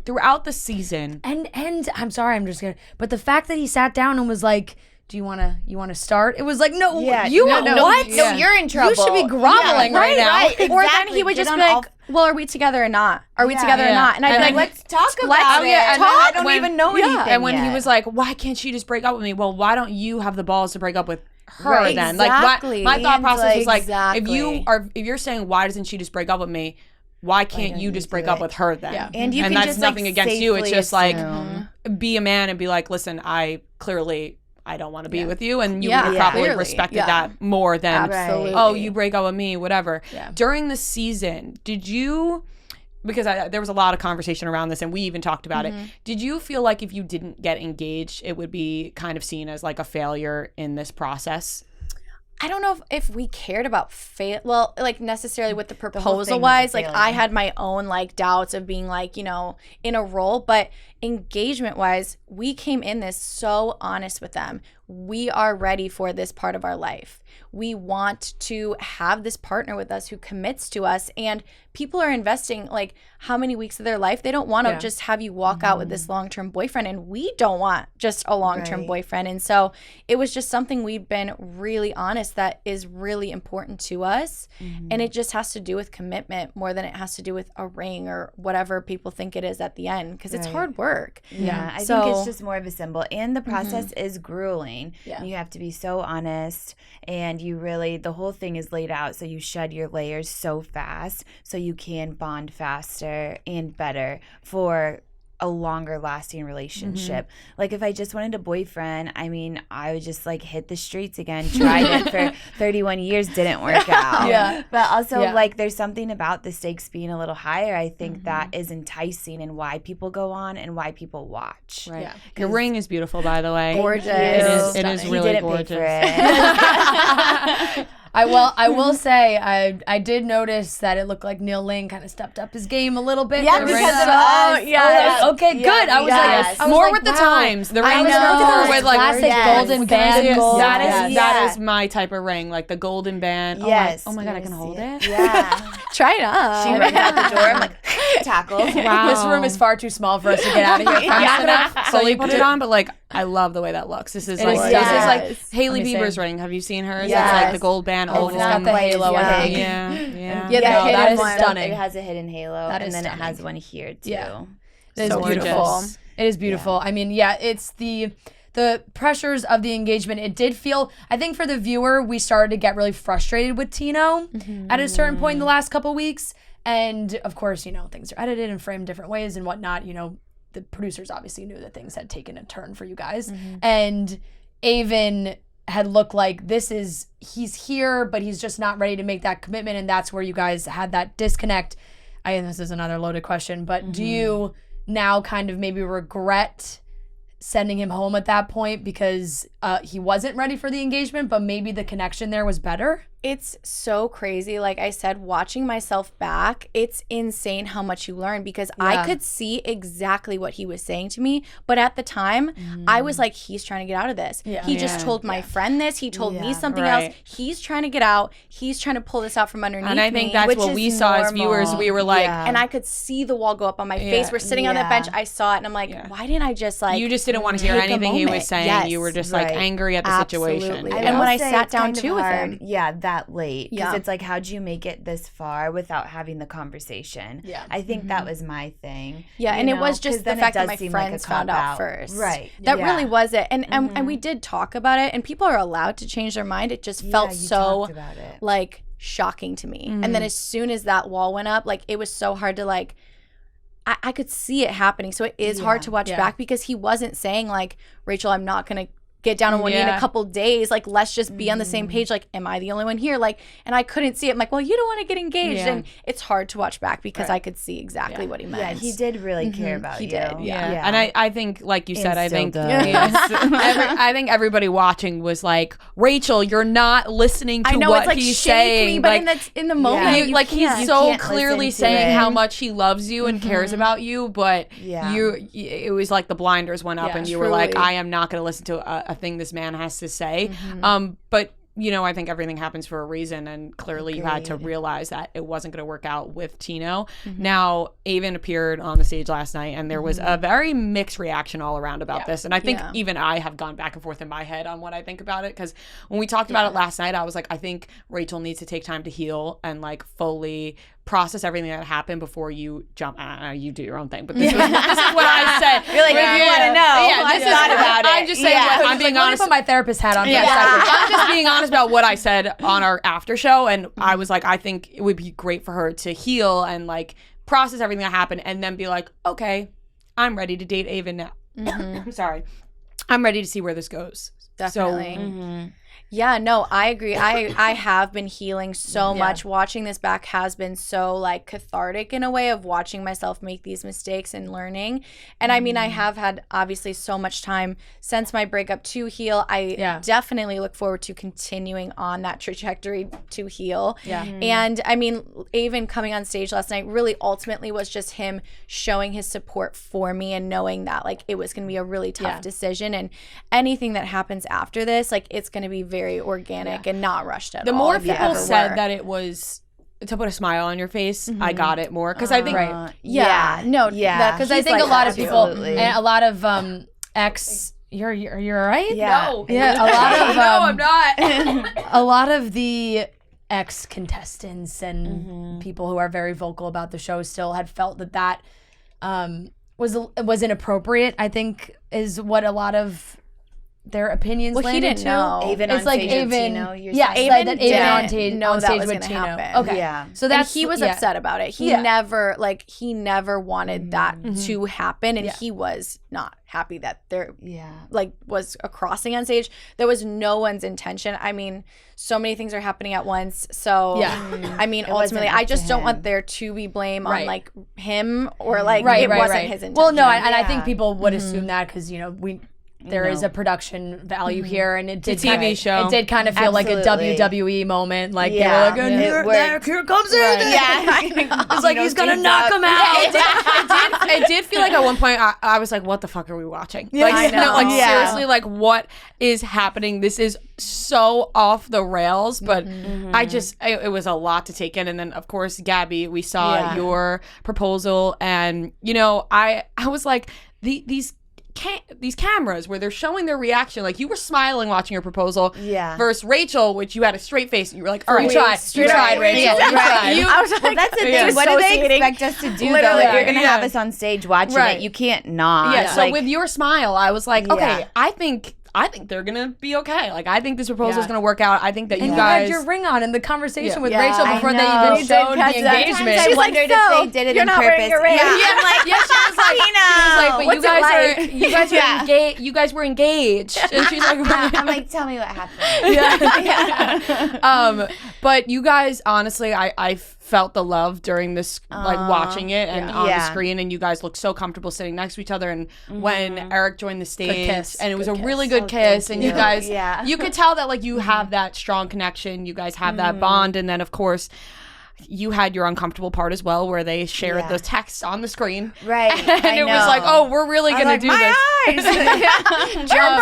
Throughout the season. And I'm sorry, I'm just gonna, but the fact that he sat down and was like, do you wanna start? It was like, no, what? No, you're in trouble. You should be groveling right now. Right, exactly. Or then he would just be like, well, are we together or not? Are we together or not? And I'd be like, let's talk about it. And I don't even know anything And when yet. he was like, why can't she just break up with me? Well, why don't you have the balls to break up with her then? Exactly. Like my thought process was like, Exactly. if you're saying, why doesn't she just break up with me? Why can't you just break up with her then? Yeah. And you can that's just, nothing like, against you. It's just like, assume. be a man and be like, listen, I don't want to be with you, and you would have Yeah. probably Clearly. respected Yeah. that more than, Absolutely. oh, you break up with me, whatever. Yeah. During the season, did you, because there was a lot of conversation around this, and we even talked about it, did you feel like if you didn't get engaged, it would be kind of seen as like a failure in this process? I don't know if we cared about well, like necessarily with the whole proposal thing was wise. a Like failure. I had my own like doubts of being like, you know, in a role, but engagement wise, we came in this so honest with them. We are ready for this part of our life. We want to have this partner with us who commits to us, and people are investing like how many weeks of their life. They don't want to just have you walk out with this long-term boyfriend, and we don't want just a long-term boyfriend. And so it was just something we've been really honest that is really important to us. And it just has to do with commitment more than it has to do with a ring or whatever people think it is at the end, because it's hard work. Yeah, I think it's just more of a symbol. And the process is grueling. Yeah. You have to be so honest, and you really, the whole thing is laid out so you shed your layers so fast so you can bond faster and better for a longer lasting relationship. Like if I just wanted a boyfriend, I mean, I would just like hit the streets again, tried it for 31 years, didn't work out. But also like there's something about the stakes being a little higher. I think that is enticing and why people go on and why people watch. Right. Your ring is beautiful, by the way. Gorgeous. It is He really didn't gorgeous. pay for it. I will say I did notice that it looked like Neil Lane kind of stepped up his game a little bit. Yeah, Right? because of us. Okay, good. I was yes. like, More with the times. The ring is more with like classic golden band. That is my type of ring, like the golden band. Yes. Oh my god, I can hold it. Yeah. Try it on. She runs out the door. I'm like, tackles. Wow. This room is far too small for us to get out of here. I'm not gonna fully put it on, but like I love the way that looks. This is like is this is like Yes. Haley Let me see. Bieber's ring. Have you seen hers? Yes. It's like the gold band Oh, oval. it's got the halo, I think. Yeah. Yeah, the no, hidden that is one. stunning. It has a hidden halo, That and is then it stunning. has one here too. Yeah. It is So beautiful. gorgeous. It is beautiful. I mean, yeah, it's the pressures of the engagement. It did feel, I think for the viewer, we started to get really frustrated with Tino at a certain point in the last couple weeks. And of course, things are edited and framed different ways and whatnot. The producers obviously knew that things had taken a turn for you guys. And Avon had looked like he's here, but he's just not ready to make that commitment. And that's where you guys had that disconnect. This is another loaded question, but do you now kind of maybe regret sending him home at that point because he wasn't ready for the engagement, but maybe the connection there was better? It's so crazy. Like I said, watching myself back, it's insane how much you learn because I could see exactly what he was saying to me. But at the time, I was like, he's trying to get out of this. Yeah. He just told my friend this. He told me something else. He's trying to get out. He's trying to pull this out from underneath And I me. think that's what we saw as viewers. We were like, And I could see the wall go up on my face. We're sitting on that bench. I saw it and I'm like, why didn't I just like... you just didn't want to hear take a anything he moment? was saying. Yes. You were just like angry at the situation. Absolutely. Yeah. And when I say sat it's down kind of too with hard, him. yeah, that late, because Yeah. it's like, how'd you make it this far without having the conversation? Yeah. I think that was my thing. Yeah, you and it know, was 'cause just the then it fact that does my seem like a friends found out cop-out. first. Right. That Yeah. really was it. And we did talk about it, and people are allowed to change their mind. It just felt you so talked about it. like shocking to me. And then as soon as that wall went up, like it was so hard to like I could see it happening. So it is hard to watch back because he wasn't saying like, Rachel, I'm not gonna get down on one knee in a couple days. Like, let's just be on the same page. Like, am I the only one here? Like, and I couldn't see it. I'm like, well, you don't want to get engaged. And it's hard to watch back because I could see exactly what he meant. Yeah, he did really care about He you. did, Yeah. And I think, like you said, I still think does. I think everybody watching was like, Rachel, you're not listening to I know what it's like he's shake saying. me, but like, in the moment, you, like he's You so can't clearly listen to saying it. how much he loves you and cares about you, but Yeah. it was like the blinders went up Yeah, and you were like, truly. I am not going to listen to a thing this man has to say. But I think everything happens for a reason, and clearly you had to realize that it wasn't going to work out with Tino. Now, Avon appeared on the stage last night, and there was a very mixed reaction all around about this. And I think even I have gone back and forth in my head on what I think about it, because when we talked about it last night, I was like, I think Rachel needs to take time to heal and like fully process everything that happened before you jump. You do your own thing, but this is what I said. You're like, if you want to know, I thought about it. I'm just saying, I'm being Let me honest. put my therapist hat on for a second. I'm just being honest about what I said on our after show, and I was like, I think it would be great for her to heal and like process everything that happened, and then be like, okay, I'm ready to date Avon now. I'm sorry, I'm ready to see where this goes. Definitely. So, Yeah, no, I agree. I have been healing so much. Watching this back has been so like cathartic in a way of watching myself make these mistakes and learning. And I mean, I have had obviously so much time since my breakup to heal. I definitely look forward to continuing on that trajectory to heal. Yeah. And I mean, Avon coming on stage last night really ultimately was just him showing his support for me and knowing that like it was going to be a really tough decision, and anything that happens after this, like it's going to be very organic and not rushed at the all. more if you people ever said were. that it was to put a smile on your face, I got it more, because I think Because I He's think like, a lot of people absolutely. and a lot of ex. You're all right? Yeah. no, Yeah, a lot of no, I'm not. a lot of the ex contestants and people who are very vocal about the show still had felt that was inappropriate. I think is what a lot of their opinions Well, he landed didn't to. know. Avon It's on like stage with Avon. Tino, you're Yeah, saying? that Avon on didn't stage know on that stage was with gonna Tino. happen. Okay, Yeah. so And that's he was upset about it. He never wanted that to happen, and he was not happy that there was a crossing on stage. There was no one's intention. I mean, so many things are happening at once. So I mean, ultimately, up I just to don't him. want there to be blame Right. on like him or like Right, it right, wasn't right. his intention. Well, no, and I think people would assume that because there is a production value here, and it did It's a TV show. It did kind of feel like a Absolutely. WWE moment. Like Yeah. they were like, It worked. here comes it. Yeah. It's like he's gonna knock him out. It did feel like at one point I was like, what the fuck are we watching? Like, I know. like Yeah. seriously, like what is happening? This is so off the rails, but I just, it was a lot to take in. And then of course, Gabby, we saw your proposal, and you know, I was like, these cameras where they're showing their reaction, like you were smiling watching your proposal, versus Rachel, which you had a straight face and you were like, all right, you tried, Rachel, you tried. I was like, well, that's the thing. What do they expect us to do, though? If you're going to have us on stage watching it, you can't not. Yeah, so like, with your smile, I was like, okay, I think they're gonna be okay. Like, I think this proposal is gonna work out. I think that you guys had your ring on in the conversation with Yeah, Rachel I before they know. even showed the engagement. I wondered if they did it you're on not purpose. wearing your ring. Yeah, I'm like, yeah, she was like, but what's you guys it like? you guys are engaged. You guys were engaged, and she's like, I'm like, tell me what happened. but you guys, honestly, I felt the love during this, like watching it and on the screen, and you guys looked so comfortable sitting next to each other. And when Eric joined the stage, and it was a really good kiss, and you guys, you could tell that like you have that strong connection. You guys have that bond, and then of course, you had your uncomfortable part as well, where they shared the text on the screen, right? And it was like, oh, we're really gonna do this. You're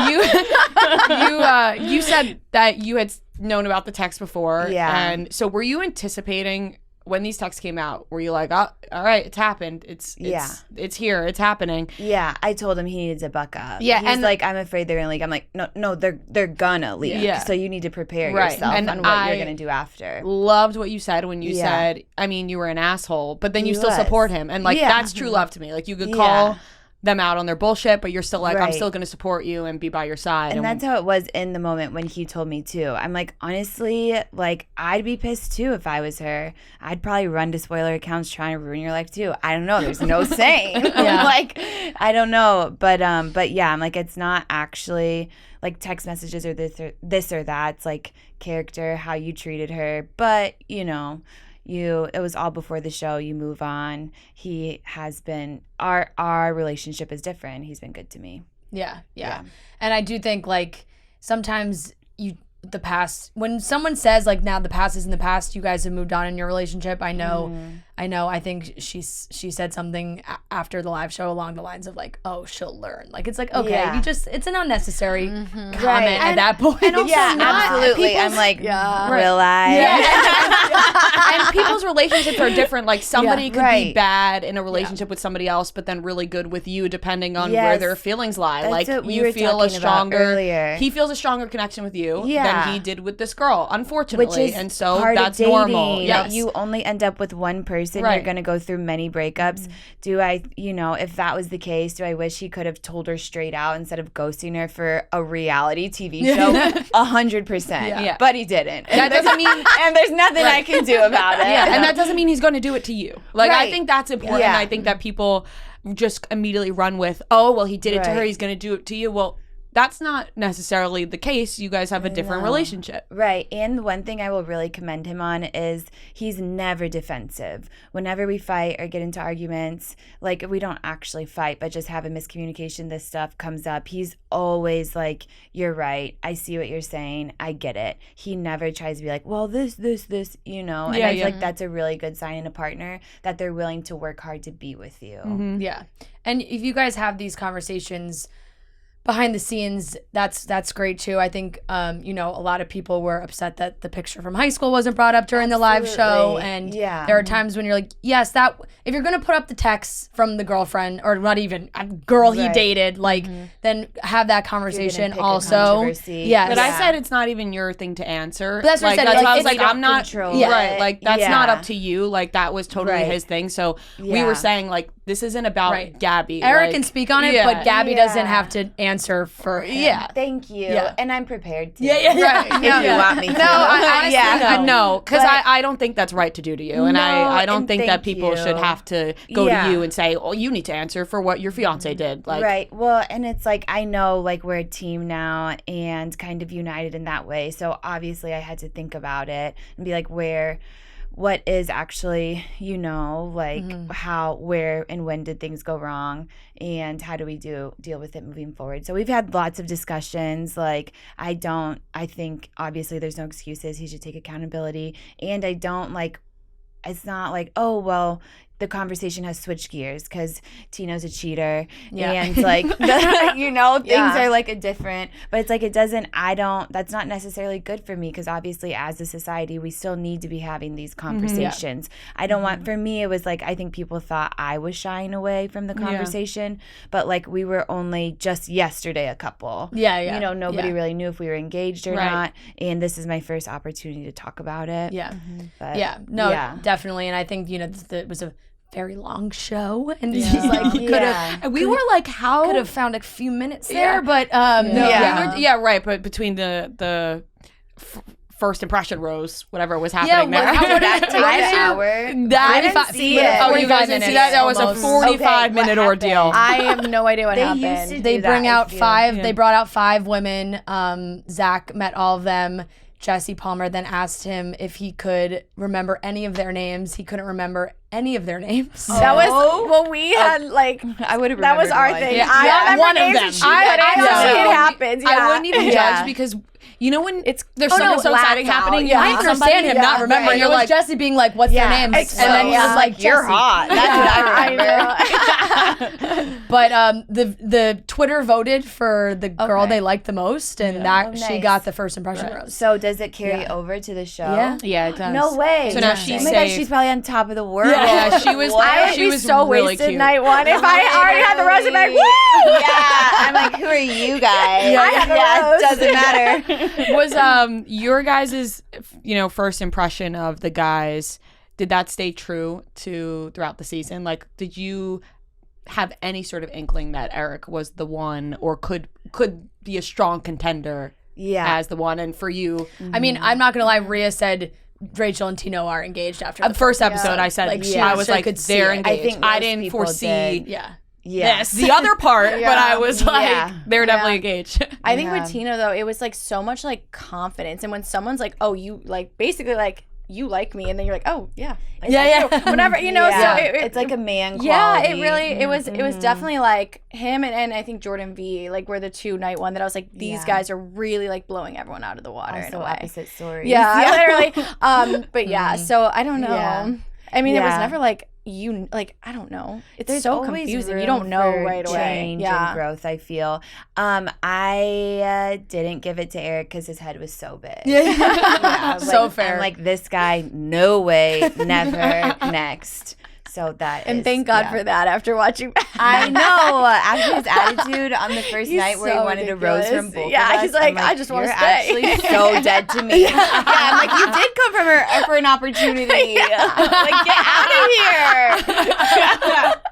burning. You said that you had known about the text before, Yeah. and so were you anticipating when these texts came out? Were you like, oh, all right, it's happened, it's here, it's happening? Yeah, I told him he needed to buck up. Yeah, he's and like, I'm afraid they're gonna leak. I'm like, no, they're gonna leak. Yeah. So you need to prepare Right. yourself And on what you're gonna do after. Loved what you said when you said, I mean, you were an asshole, but then you still was. support him, and like that's true love to me. Like you could call them out on their bullshit, but you're still like, I'm Right. still going to support you and be by your side. And that's how it was in the moment when he told me too. I'm like, honestly, like I'd be pissed too if I was her. I'd probably run to spoiler accounts trying to ruin your life too. I don't know. There's no saying. Like, I don't know. But yeah, I'm like, it's not actually like text messages or this or that. It's like character, how you treated her. But you know, it was all before the show. You move on. He has been, our relationship is different. He's been good to me. Yeah. And I do think like sometimes the past, when someone says like, now the past is in the past, you guys have moved on in your relationship. I know. I think she said something after the live show along the lines of like, oh, she'll learn. Like, it's like, okay, it's an unnecessary comment at that point. And also absolutely. I'm like, will I? And people's relationships are different. Like somebody could be bad in a relationship with somebody else, but then really good with you, depending on where their feelings lie. That's like what we you were feel a talking about stronger. earlier. He feels a stronger connection with you than he did with this girl, unfortunately. Which is and so part that's of dating. normal. Yes. You only end up with one person. You're going to go through many breakups. Do I, if that was the case, do I wish he could have told her straight out instead of ghosting her for a reality TV show? 100%. Yeah. But he didn't. That doesn't mean and there's nothing I can do about it. Yeah, and that doesn't mean he's going to do it to you. Like I Right. think that's important. Yeah. I think that people just immediately run with, oh, well, he did it to her, he's going to do it to you. Well, that's not necessarily the case. You guys have a different relationship. Right. And one thing I will really commend him on is he's never defensive. Whenever we fight or get into arguments, like we don't actually fight, but just have a miscommunication, this stuff comes up. He's always like, you're right. I see what you're saying. I get it. He never tries to be like, well, this, and I feel like that's a really good sign in a partner, that they're willing to work hard to be with you. Mm-hmm. Yeah. And if you guys have these conversations behind the scenes, that's great too. I think a lot of people were upset that the picture from high school wasn't brought up during the live show, and there are times when you're like, yes, that if you're gonna put up the text from the girlfriend, or not even a girl he dated, like then have that conversation also. Yeah, but I said it's not even your thing to answer. But that's what I said. That's why I was like, I'm not right. Like that's not up to you. Like that was totally his thing. So we were saying like this isn't about Gabby. Eric can speak on it, but Gabby doesn't have to answer for him. Yeah. Thank you. And I'm prepared to. Right. If you want me to. No, because I don't think that's right to do to you, and I don't think that people should have to go to you and say, oh, you need to answer for what your fiance did. Like, right. Well, and it's like I know like we're a team now and kind of united in that way. So obviously I had to think about it and be like, where what is actually, like how, where, and when did things go wrong, and how do we deal with it moving forward. So we've had lots of discussions. Like, I think obviously there's no excuses. He should take accountability. And I don't like, it's not like, oh, well, the conversation has switched gears because Tino's a cheater and like things are like a different, but it's like that's not necessarily good for me, because obviously as a society we still need to be having these conversations. I don't want, for me it was like, I think people thought I was shying away from the conversation, but like we were only just yesterday a couple. Nobody really knew if we were engaged or not, and this is my first opportunity to talk about it. Definitely. And I think it was a very long show, and it's just like we were like, how could have found a few minutes there, but but between the first impression rose, whatever was happening there. How did that take an hour? I didn't see it. Oh, you guys didn't see that? That was a 45-minute ordeal. I have no idea what happened. They bring out five. They brought out 5 women. Zach met all of them. Jesse Palmer then asked him if he could remember any of their names. He couldn't remember any of their names. That was we had like I would have. That was our thing. I one of them. It happens. I wouldn't even judge, because when there's something so exciting happening, I understand him not remembering. You're like Jesse being like, "What's their names?" And then he was like, "You're hot." That's what I remember. But the Twitter voted for the girl they liked the most, and she got the first impression rose. So does it carry over to the show? Yeah, it does. No way. So now she's she's probably on top of the world. Yeah, she was. I would she be was so really wasted cute. night one if I already had the rose. I'm like, woo! Yeah, I'm like, who are you guys? I have the rose. It doesn't matter. Was your guys' first impression of the guys, did that stay true throughout the season? Like, did you have any sort of inkling that Eric was the one, or could be a strong contender as the one? And for you, I mean, I'm not gonna lie, Rhea said Rachel and Tino are engaged after the first episode. I said, I was like, they're engaged. I didn't foresee this, the other part, but I was like, they're definitely engaged. I think with Tino though, it was like so much like confidence, and when someone's like, oh, you like basically like you like me, and then you're like, oh whatever, so it's like a man quality. It was definitely like him and I think Jordan V like were the 2 night one that I was like, these guys are really like blowing everyone out of the water in a way. Opposite stories. Literally. But so I don't know. I mean, it was never like I don't know. It's so confusing. You don't know right away. Change and growth, I feel. I didn't give it to Eric because his head was so big. So fair. I'm like, this guy, no way, never, next. So thank God for that after watching that. I know. After his attitude on the first night where he wanted a rose from both of us. He's like, I just want to stay. You're actually so dead to me. I'm like, you did come from her for an opportunity. Like, get out of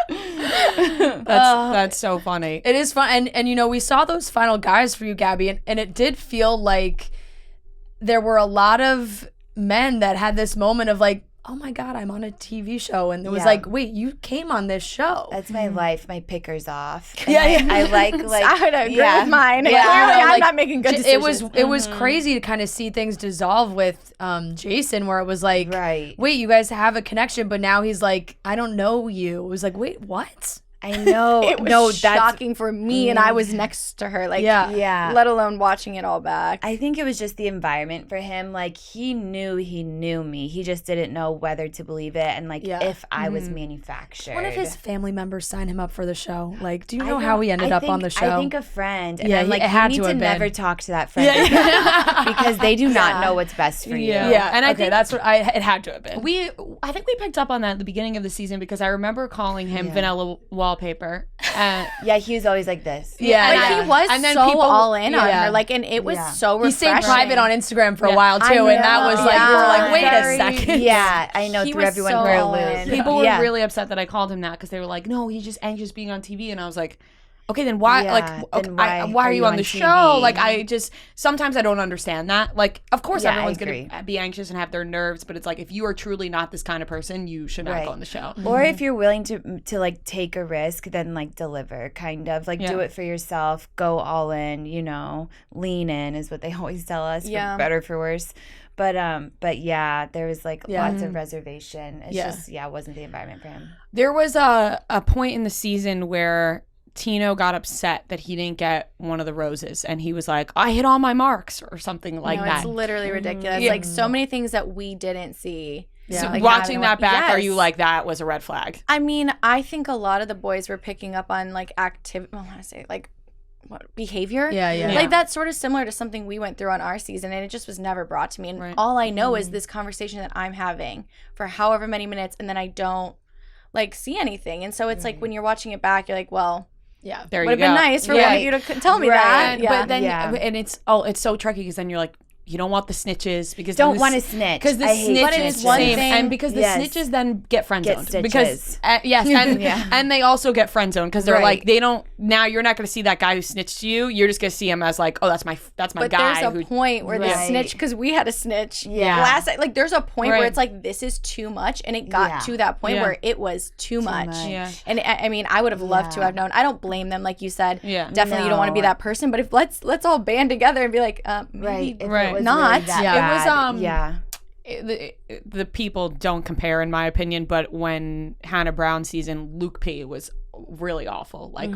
here. That's so funny. It is fun. And we saw those final guys for you, Gabby, and it did feel like there were a lot of men that had this moment of like, oh my God, I'm on a TV show. And it was like, wait, you came on this show. That's my life. My picker's off. I like I would agree with mine. Yeah. Clearly, I'm not making good decisions. It was crazy to kind of see things dissolve with Jason, where it was like, wait, you guys have a connection, but now he's like, I don't know you. It was like, wait, what? I know. It was shocking for me, and I was next to her. Like, let alone watching it all back. I think it was just the environment for him. Like, he knew me. He just didn't know whether to believe it, and like if I was manufactured. One of his family members signed him up for the show. Like, do you know how he ended up on the show? I think a friend. And I'm like, you need to never talk to that friend again, because they do not know what's best for you. Yeah, and I think that's what it had to have been. I think we picked up on that at the beginning of the season, because I remember calling him Vanilla Wallpaper. He was always like this. He was and then so all in on her. Like, and it was so refreshing. He stayed private on Instagram for a while too, and that was like, we were like, wait a second. Yeah, I know. Threw everyone for a loop. People were really upset that I called him that, because they were like, no, he's just anxious being on TV, and I was like, okay, then why? Why are you on the show? Like, sometimes I don't understand that. Like, of course, everyone's gonna be anxious and have their nerves, but it's like, if you are truly not this kind of person, you should not go on the show. Or if you're willing to like take a risk, then like deliver, kind of like do it for yourself, go all in. Lean in is what they always tell us, for better for worse. But yeah, there was like lots of reservation. It's just it wasn't the environment for him. There was a point in the season where Tino got upset that he didn't get one of the roses, and he was like, I hit all my marks or something like that. It's literally ridiculous. Like so many things that we didn't see. So like watching that back, are yes. you like, that was a red flag? I mean, I think a lot of the boys were picking up on like I want to say like what behavior. Yeah. Like that's sort of similar to something we went through on our season, and it just was never brought to me. And all I know is this conversation that I'm having for however many minutes, and then I don't like see anything. And so it's like when you're watching it back, you're like, well, Yeah. There would you have go. been nice for one of you to tell me that. But then, and it's so tricky because then you're like, you don't want the snitches because Don't want to snitch. because the I hate snitch snitches. is one thing, and because the snitches then get friend zoned because and they also get friend zoned because they're like they don't now you're not going to see that guy who snitched to you, you're just going to see him as like, oh, that's my but guy. There's a point where the snitch, because we had a snitch last night, like there's a point where it's like this is too much, and it got to that point where it was too much. And I mean, I would have loved to have known. I don't blame them, like you said. Definitely you don't want to be that person, but if let's all band together and be like maybe not. The people don't compare, in my opinion, but when Hannah Brown season, Luke P was really awful. Like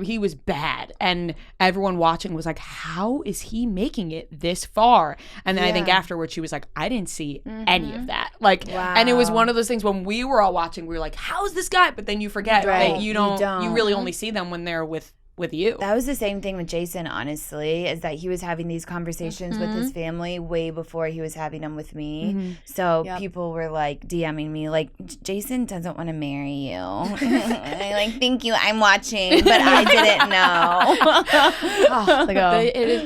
he was bad, and everyone watching was like, how is he making it this far? And then I think afterwards she was like, I didn't see any of that. Like, and it was one of those things when we were all watching, we were like, how's this guy? But then you forget that you really only see them when they're with you. That was the same thing with Jason, honestly, is that he was having these conversations with his family way before he was having them with me. So people were like DMing me like, Jason doesn't want to marry you. And I'm like, thank you, I'm watching, but I didn't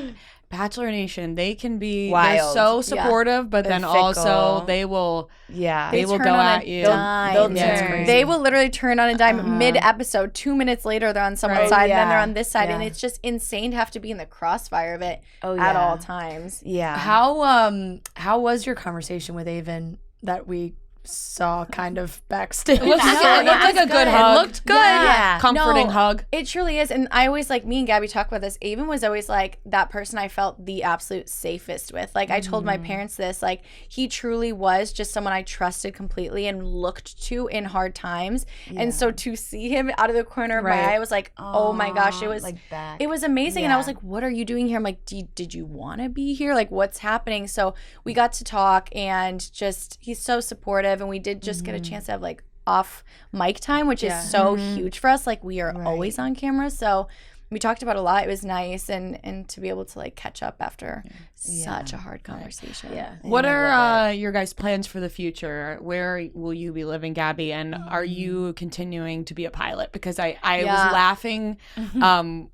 know. Bachelor Nation, they can be wild. They're so supportive, but then fickle. Also they will They will turn go on at a you. dime. They will literally turn on a dime mid-episode. 2 minutes later, they're on someone's side, and then they're on this side, and it's just insane to have to be in the crossfire of it at all times. Yeah. How was your conversation with Avon that we saw kind of backstage? It looked like a good hug. It looked good. Yeah. Comforting hug. It truly is. And I always, like, me and Gabby talk about this. Avon was always, like, that person I felt the absolute safest with. Like, I told my parents this. Like, he truly was just someone I trusted completely and looked to in hard times. Yeah. And so to see him out of the corner of my eye, I was like, oh my gosh, it was like it was amazing. And I was like, what are you doing here? I'm like, did you want to be here? Like, what's happening? So we got to talk, and just he's so supportive. And we did just get a chance to have like off mic time, which is so huge for us. Like, we are always on camera, so we talked about a lot. It was nice, and to be able to like catch up after such a hard conversation. What are your guys' plans for the future? Where will you be living, Gabby? And are you continuing to be a pilot? Because I was laughing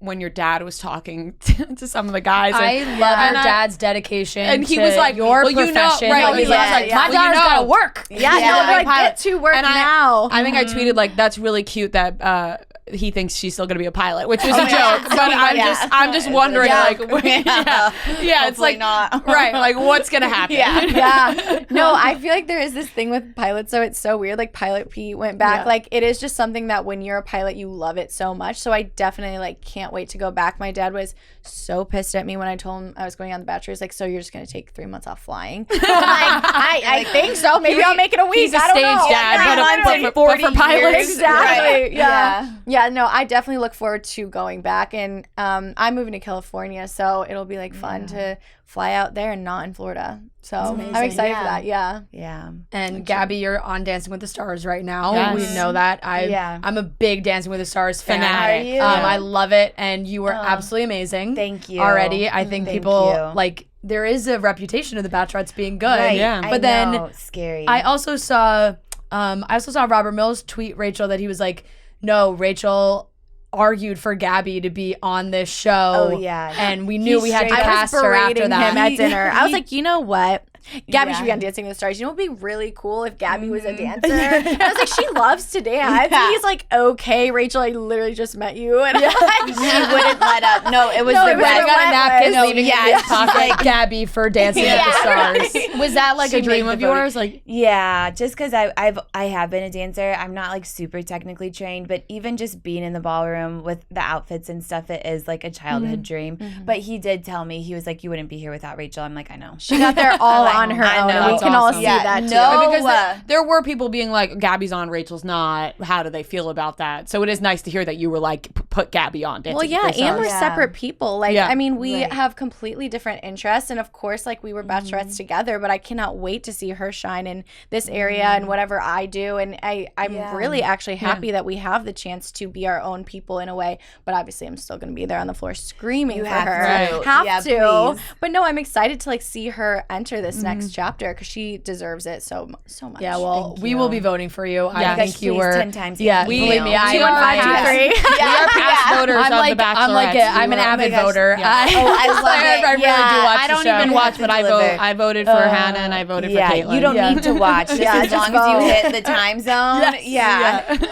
when your dad was talking to some of the guys. I love your dad's dedication. And he was like, your profession. He was like, my daughter's got to work. Like, get to work now. I think I tweeted like, that's really cute that he thinks she's still gonna be a pilot, which was a joke. But I'm just wondering, like, it's like not right, like what's gonna happen? No, I feel like there is this thing with pilots, so it's so weird. Like, Pilot Pete went back. Like, it is just something that when you're a pilot, you love it so much. So I definitely like can't wait to go back. My dad was so pissed at me when I told him I was going on The Bachelor. He's like, so you're just gonna take 3 months off flying? I'm like, I think so. Maybe I'll make it a week. He's a stage dad, but for pilots. Exactly. Yeah, no, I definitely look forward to going back, and I'm moving to California, so it'll be like fun to fly out there and not in Florida. So I'm excited for that. Yeah. And Gabby, you're on Dancing with the Stars right now. We know that. I'm a big Dancing with the Stars fan. Fanatic. I love it, and you were absolutely amazing. Thank you. Already, I think people like. There is a reputation of the Bachelorettes being good. Right. But then scary. I also saw Robert Mills tweet Rachel that he was like, no, Rachel argued for Gabby to be on this show. Oh, yeah. And we knew we had to cast her after that. Him at dinner. I was like, you know what? Gabby should be on Dancing with the Stars. You know what would be really cool if Gabby was a dancer? I was like, she loves to dance. And he's like, okay, Rachel, I literally just met you. And she wouldn't let up. No, it was I the got a napkin leaving in his she's pocket. like, Gabby for Dancing with the Stars. Was that like a dream of yours? Like, yeah, just because I have been a dancer. I'm not like super technically trained, but even just being in the ballroom with the outfits and stuff, it is like a childhood dream. But he did tell me, he was like, you wouldn't be here without Rachel. I'm like, I know. She got there all on her I own. know. We That's can all awesome. see that too. No. Because there were people being like, Gabby's on, Rachel's not. How do they feel about that? So it is nice to hear that you were like, put Gabby on. Well, yeah, and we're separate people. Like, Yeah. I mean, we have completely different interests. And of course, like, we were bachelorettes together, but I cannot wait to see her shine in this area and whatever I do. And I'm really actually happy that we have the chance to be our own people in a way. But obviously, I'm still going to be there on the floor screaming for her. Have to. Please. But no, I'm excited to like see her enter this next chapter because she deserves it so much. Yeah, well, we will be voting for you. I Yeah. think you Please, were 10 times. Yeah, believe me, I am. We are past voters I'm of like The Bachelorette. I'm an avid voter. Yeah. Oh, I love it. I really do watch I the don't show. even watch, but I Deliver. voted for Hannah and I voted for Caitlyn. You don't need to watch. Just as long as you hit the time zone.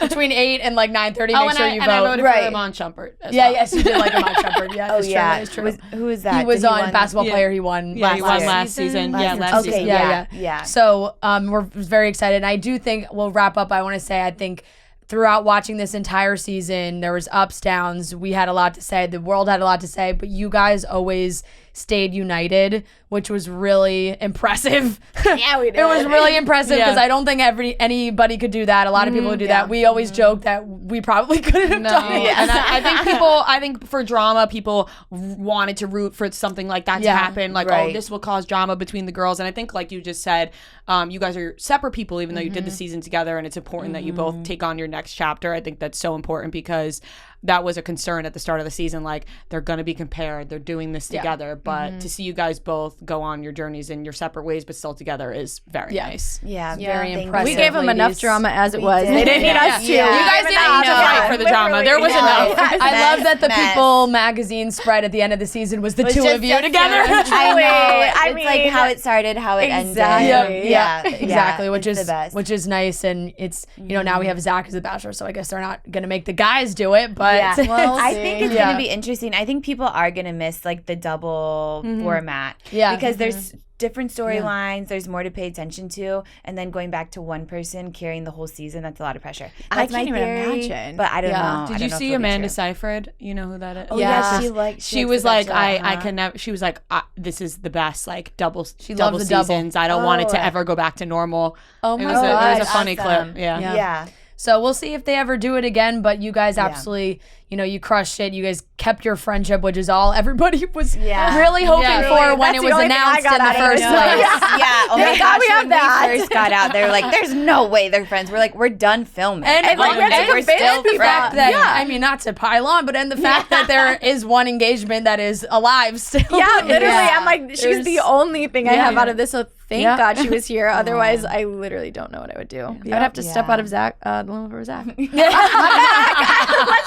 Between 8 and like 9:30, Oh, make sure you vote. I voted for Amon Shumpert. Yes, you did like Amon Shumpert. Yeah, Oh it's yeah. true. Who was that? He was Did on won? Basketball Player. He won. Yeah, he won year. last season. Yeah, last Okay, season. yeah. So we're very excited. And I do think we'll wrap up. I want to say I think throughout watching this entire season, there was ups, downs. We had a lot to say. The world had a lot to say, but you guys always stayed united, which was really impressive. Yeah, we did. It was really impressive because I don't think anybody could do that. A lot of people would do that. We always joke that we probably couldn't have done it. And I think for drama, people wanted to root for something like that to happen. Like, oh, this will cause drama between the girls. And I think, like you just said, you guys are separate people, even though you did the season together. And it's important that you both take on your next chapter. I think that's so important because that was a concern at the start of the season. Like, they're going to be compared. They're doing this together. But to see you guys both go on your journeys in your separate ways, but still together is very nice. Yeah, very thank impressive. We gave them enough drama as it was. did. They didn't need us to. You guys didn't need to fight for the drama. There was enough. I love that the People magazine spread at the end of the season was the two of you together. I know. It's like how it started, how it ended. Exactly. Which it's is the best. which is nice, and it's now we have Zach as the Bachelor, so I guess they're not gonna make the guys do it, but I think it's gonna be interesting. I think people are gonna miss like the double format, because there's different storylines. There's more to pay attention to, and then going back to one person carrying the whole season, that's a lot of pressure. I can't even imagine. But I don't know. Did you see Amanda Seyfried? You know who that is? Oh yeah, she was like, I can never. She was like, this is the best, like double loves the seasons. I don't want it to ever go back to normal. Oh my God, it was a funny clip. Yeah. So we'll see if they ever do it again, but you guys absolutely, you crushed it. You guys kept your friendship, which is all everybody was really hoping for when it was announced in the first place. Yeah. Oh my gosh, when we first got out, they were like, there's no way they're friends. We're like, we're done filming. And we're still the fact friends. that, I mean, not to pile on, but the fact that there is one engagement that is alive still. Yeah, literally. I'm like, she's the only thing I have out of this, so thank God she was here. Otherwise, I literally don't know what I would do. I'd have to step out of Zach, the one for Zach. Let's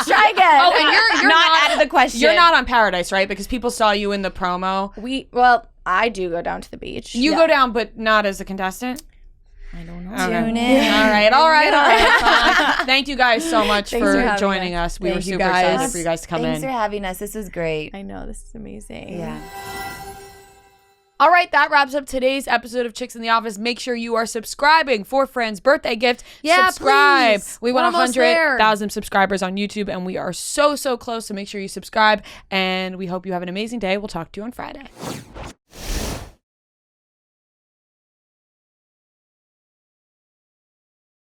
try again. Oh, and you're not out of the question. You're not on Paradise, right? Because people saw you in the promo. I do go down to the beach. You go down, but not as a contestant. I don't know. Okay. Tune in. All right. Thank you guys so much for for having joining us. We were Thank you super guys. excited for you guys to come Thanks in. for having us. This was great. I know, this is amazing. Yeah. All right, that wraps up today's episode of Chicks in the Office. Make sure you are subscribing for Fran's birthday gift. Subscribe. Please. We want We're almost there. 100,000 subscribers on YouTube, and we are so close. So make sure you subscribe, and we hope you have an amazing day. We'll talk to you on Friday.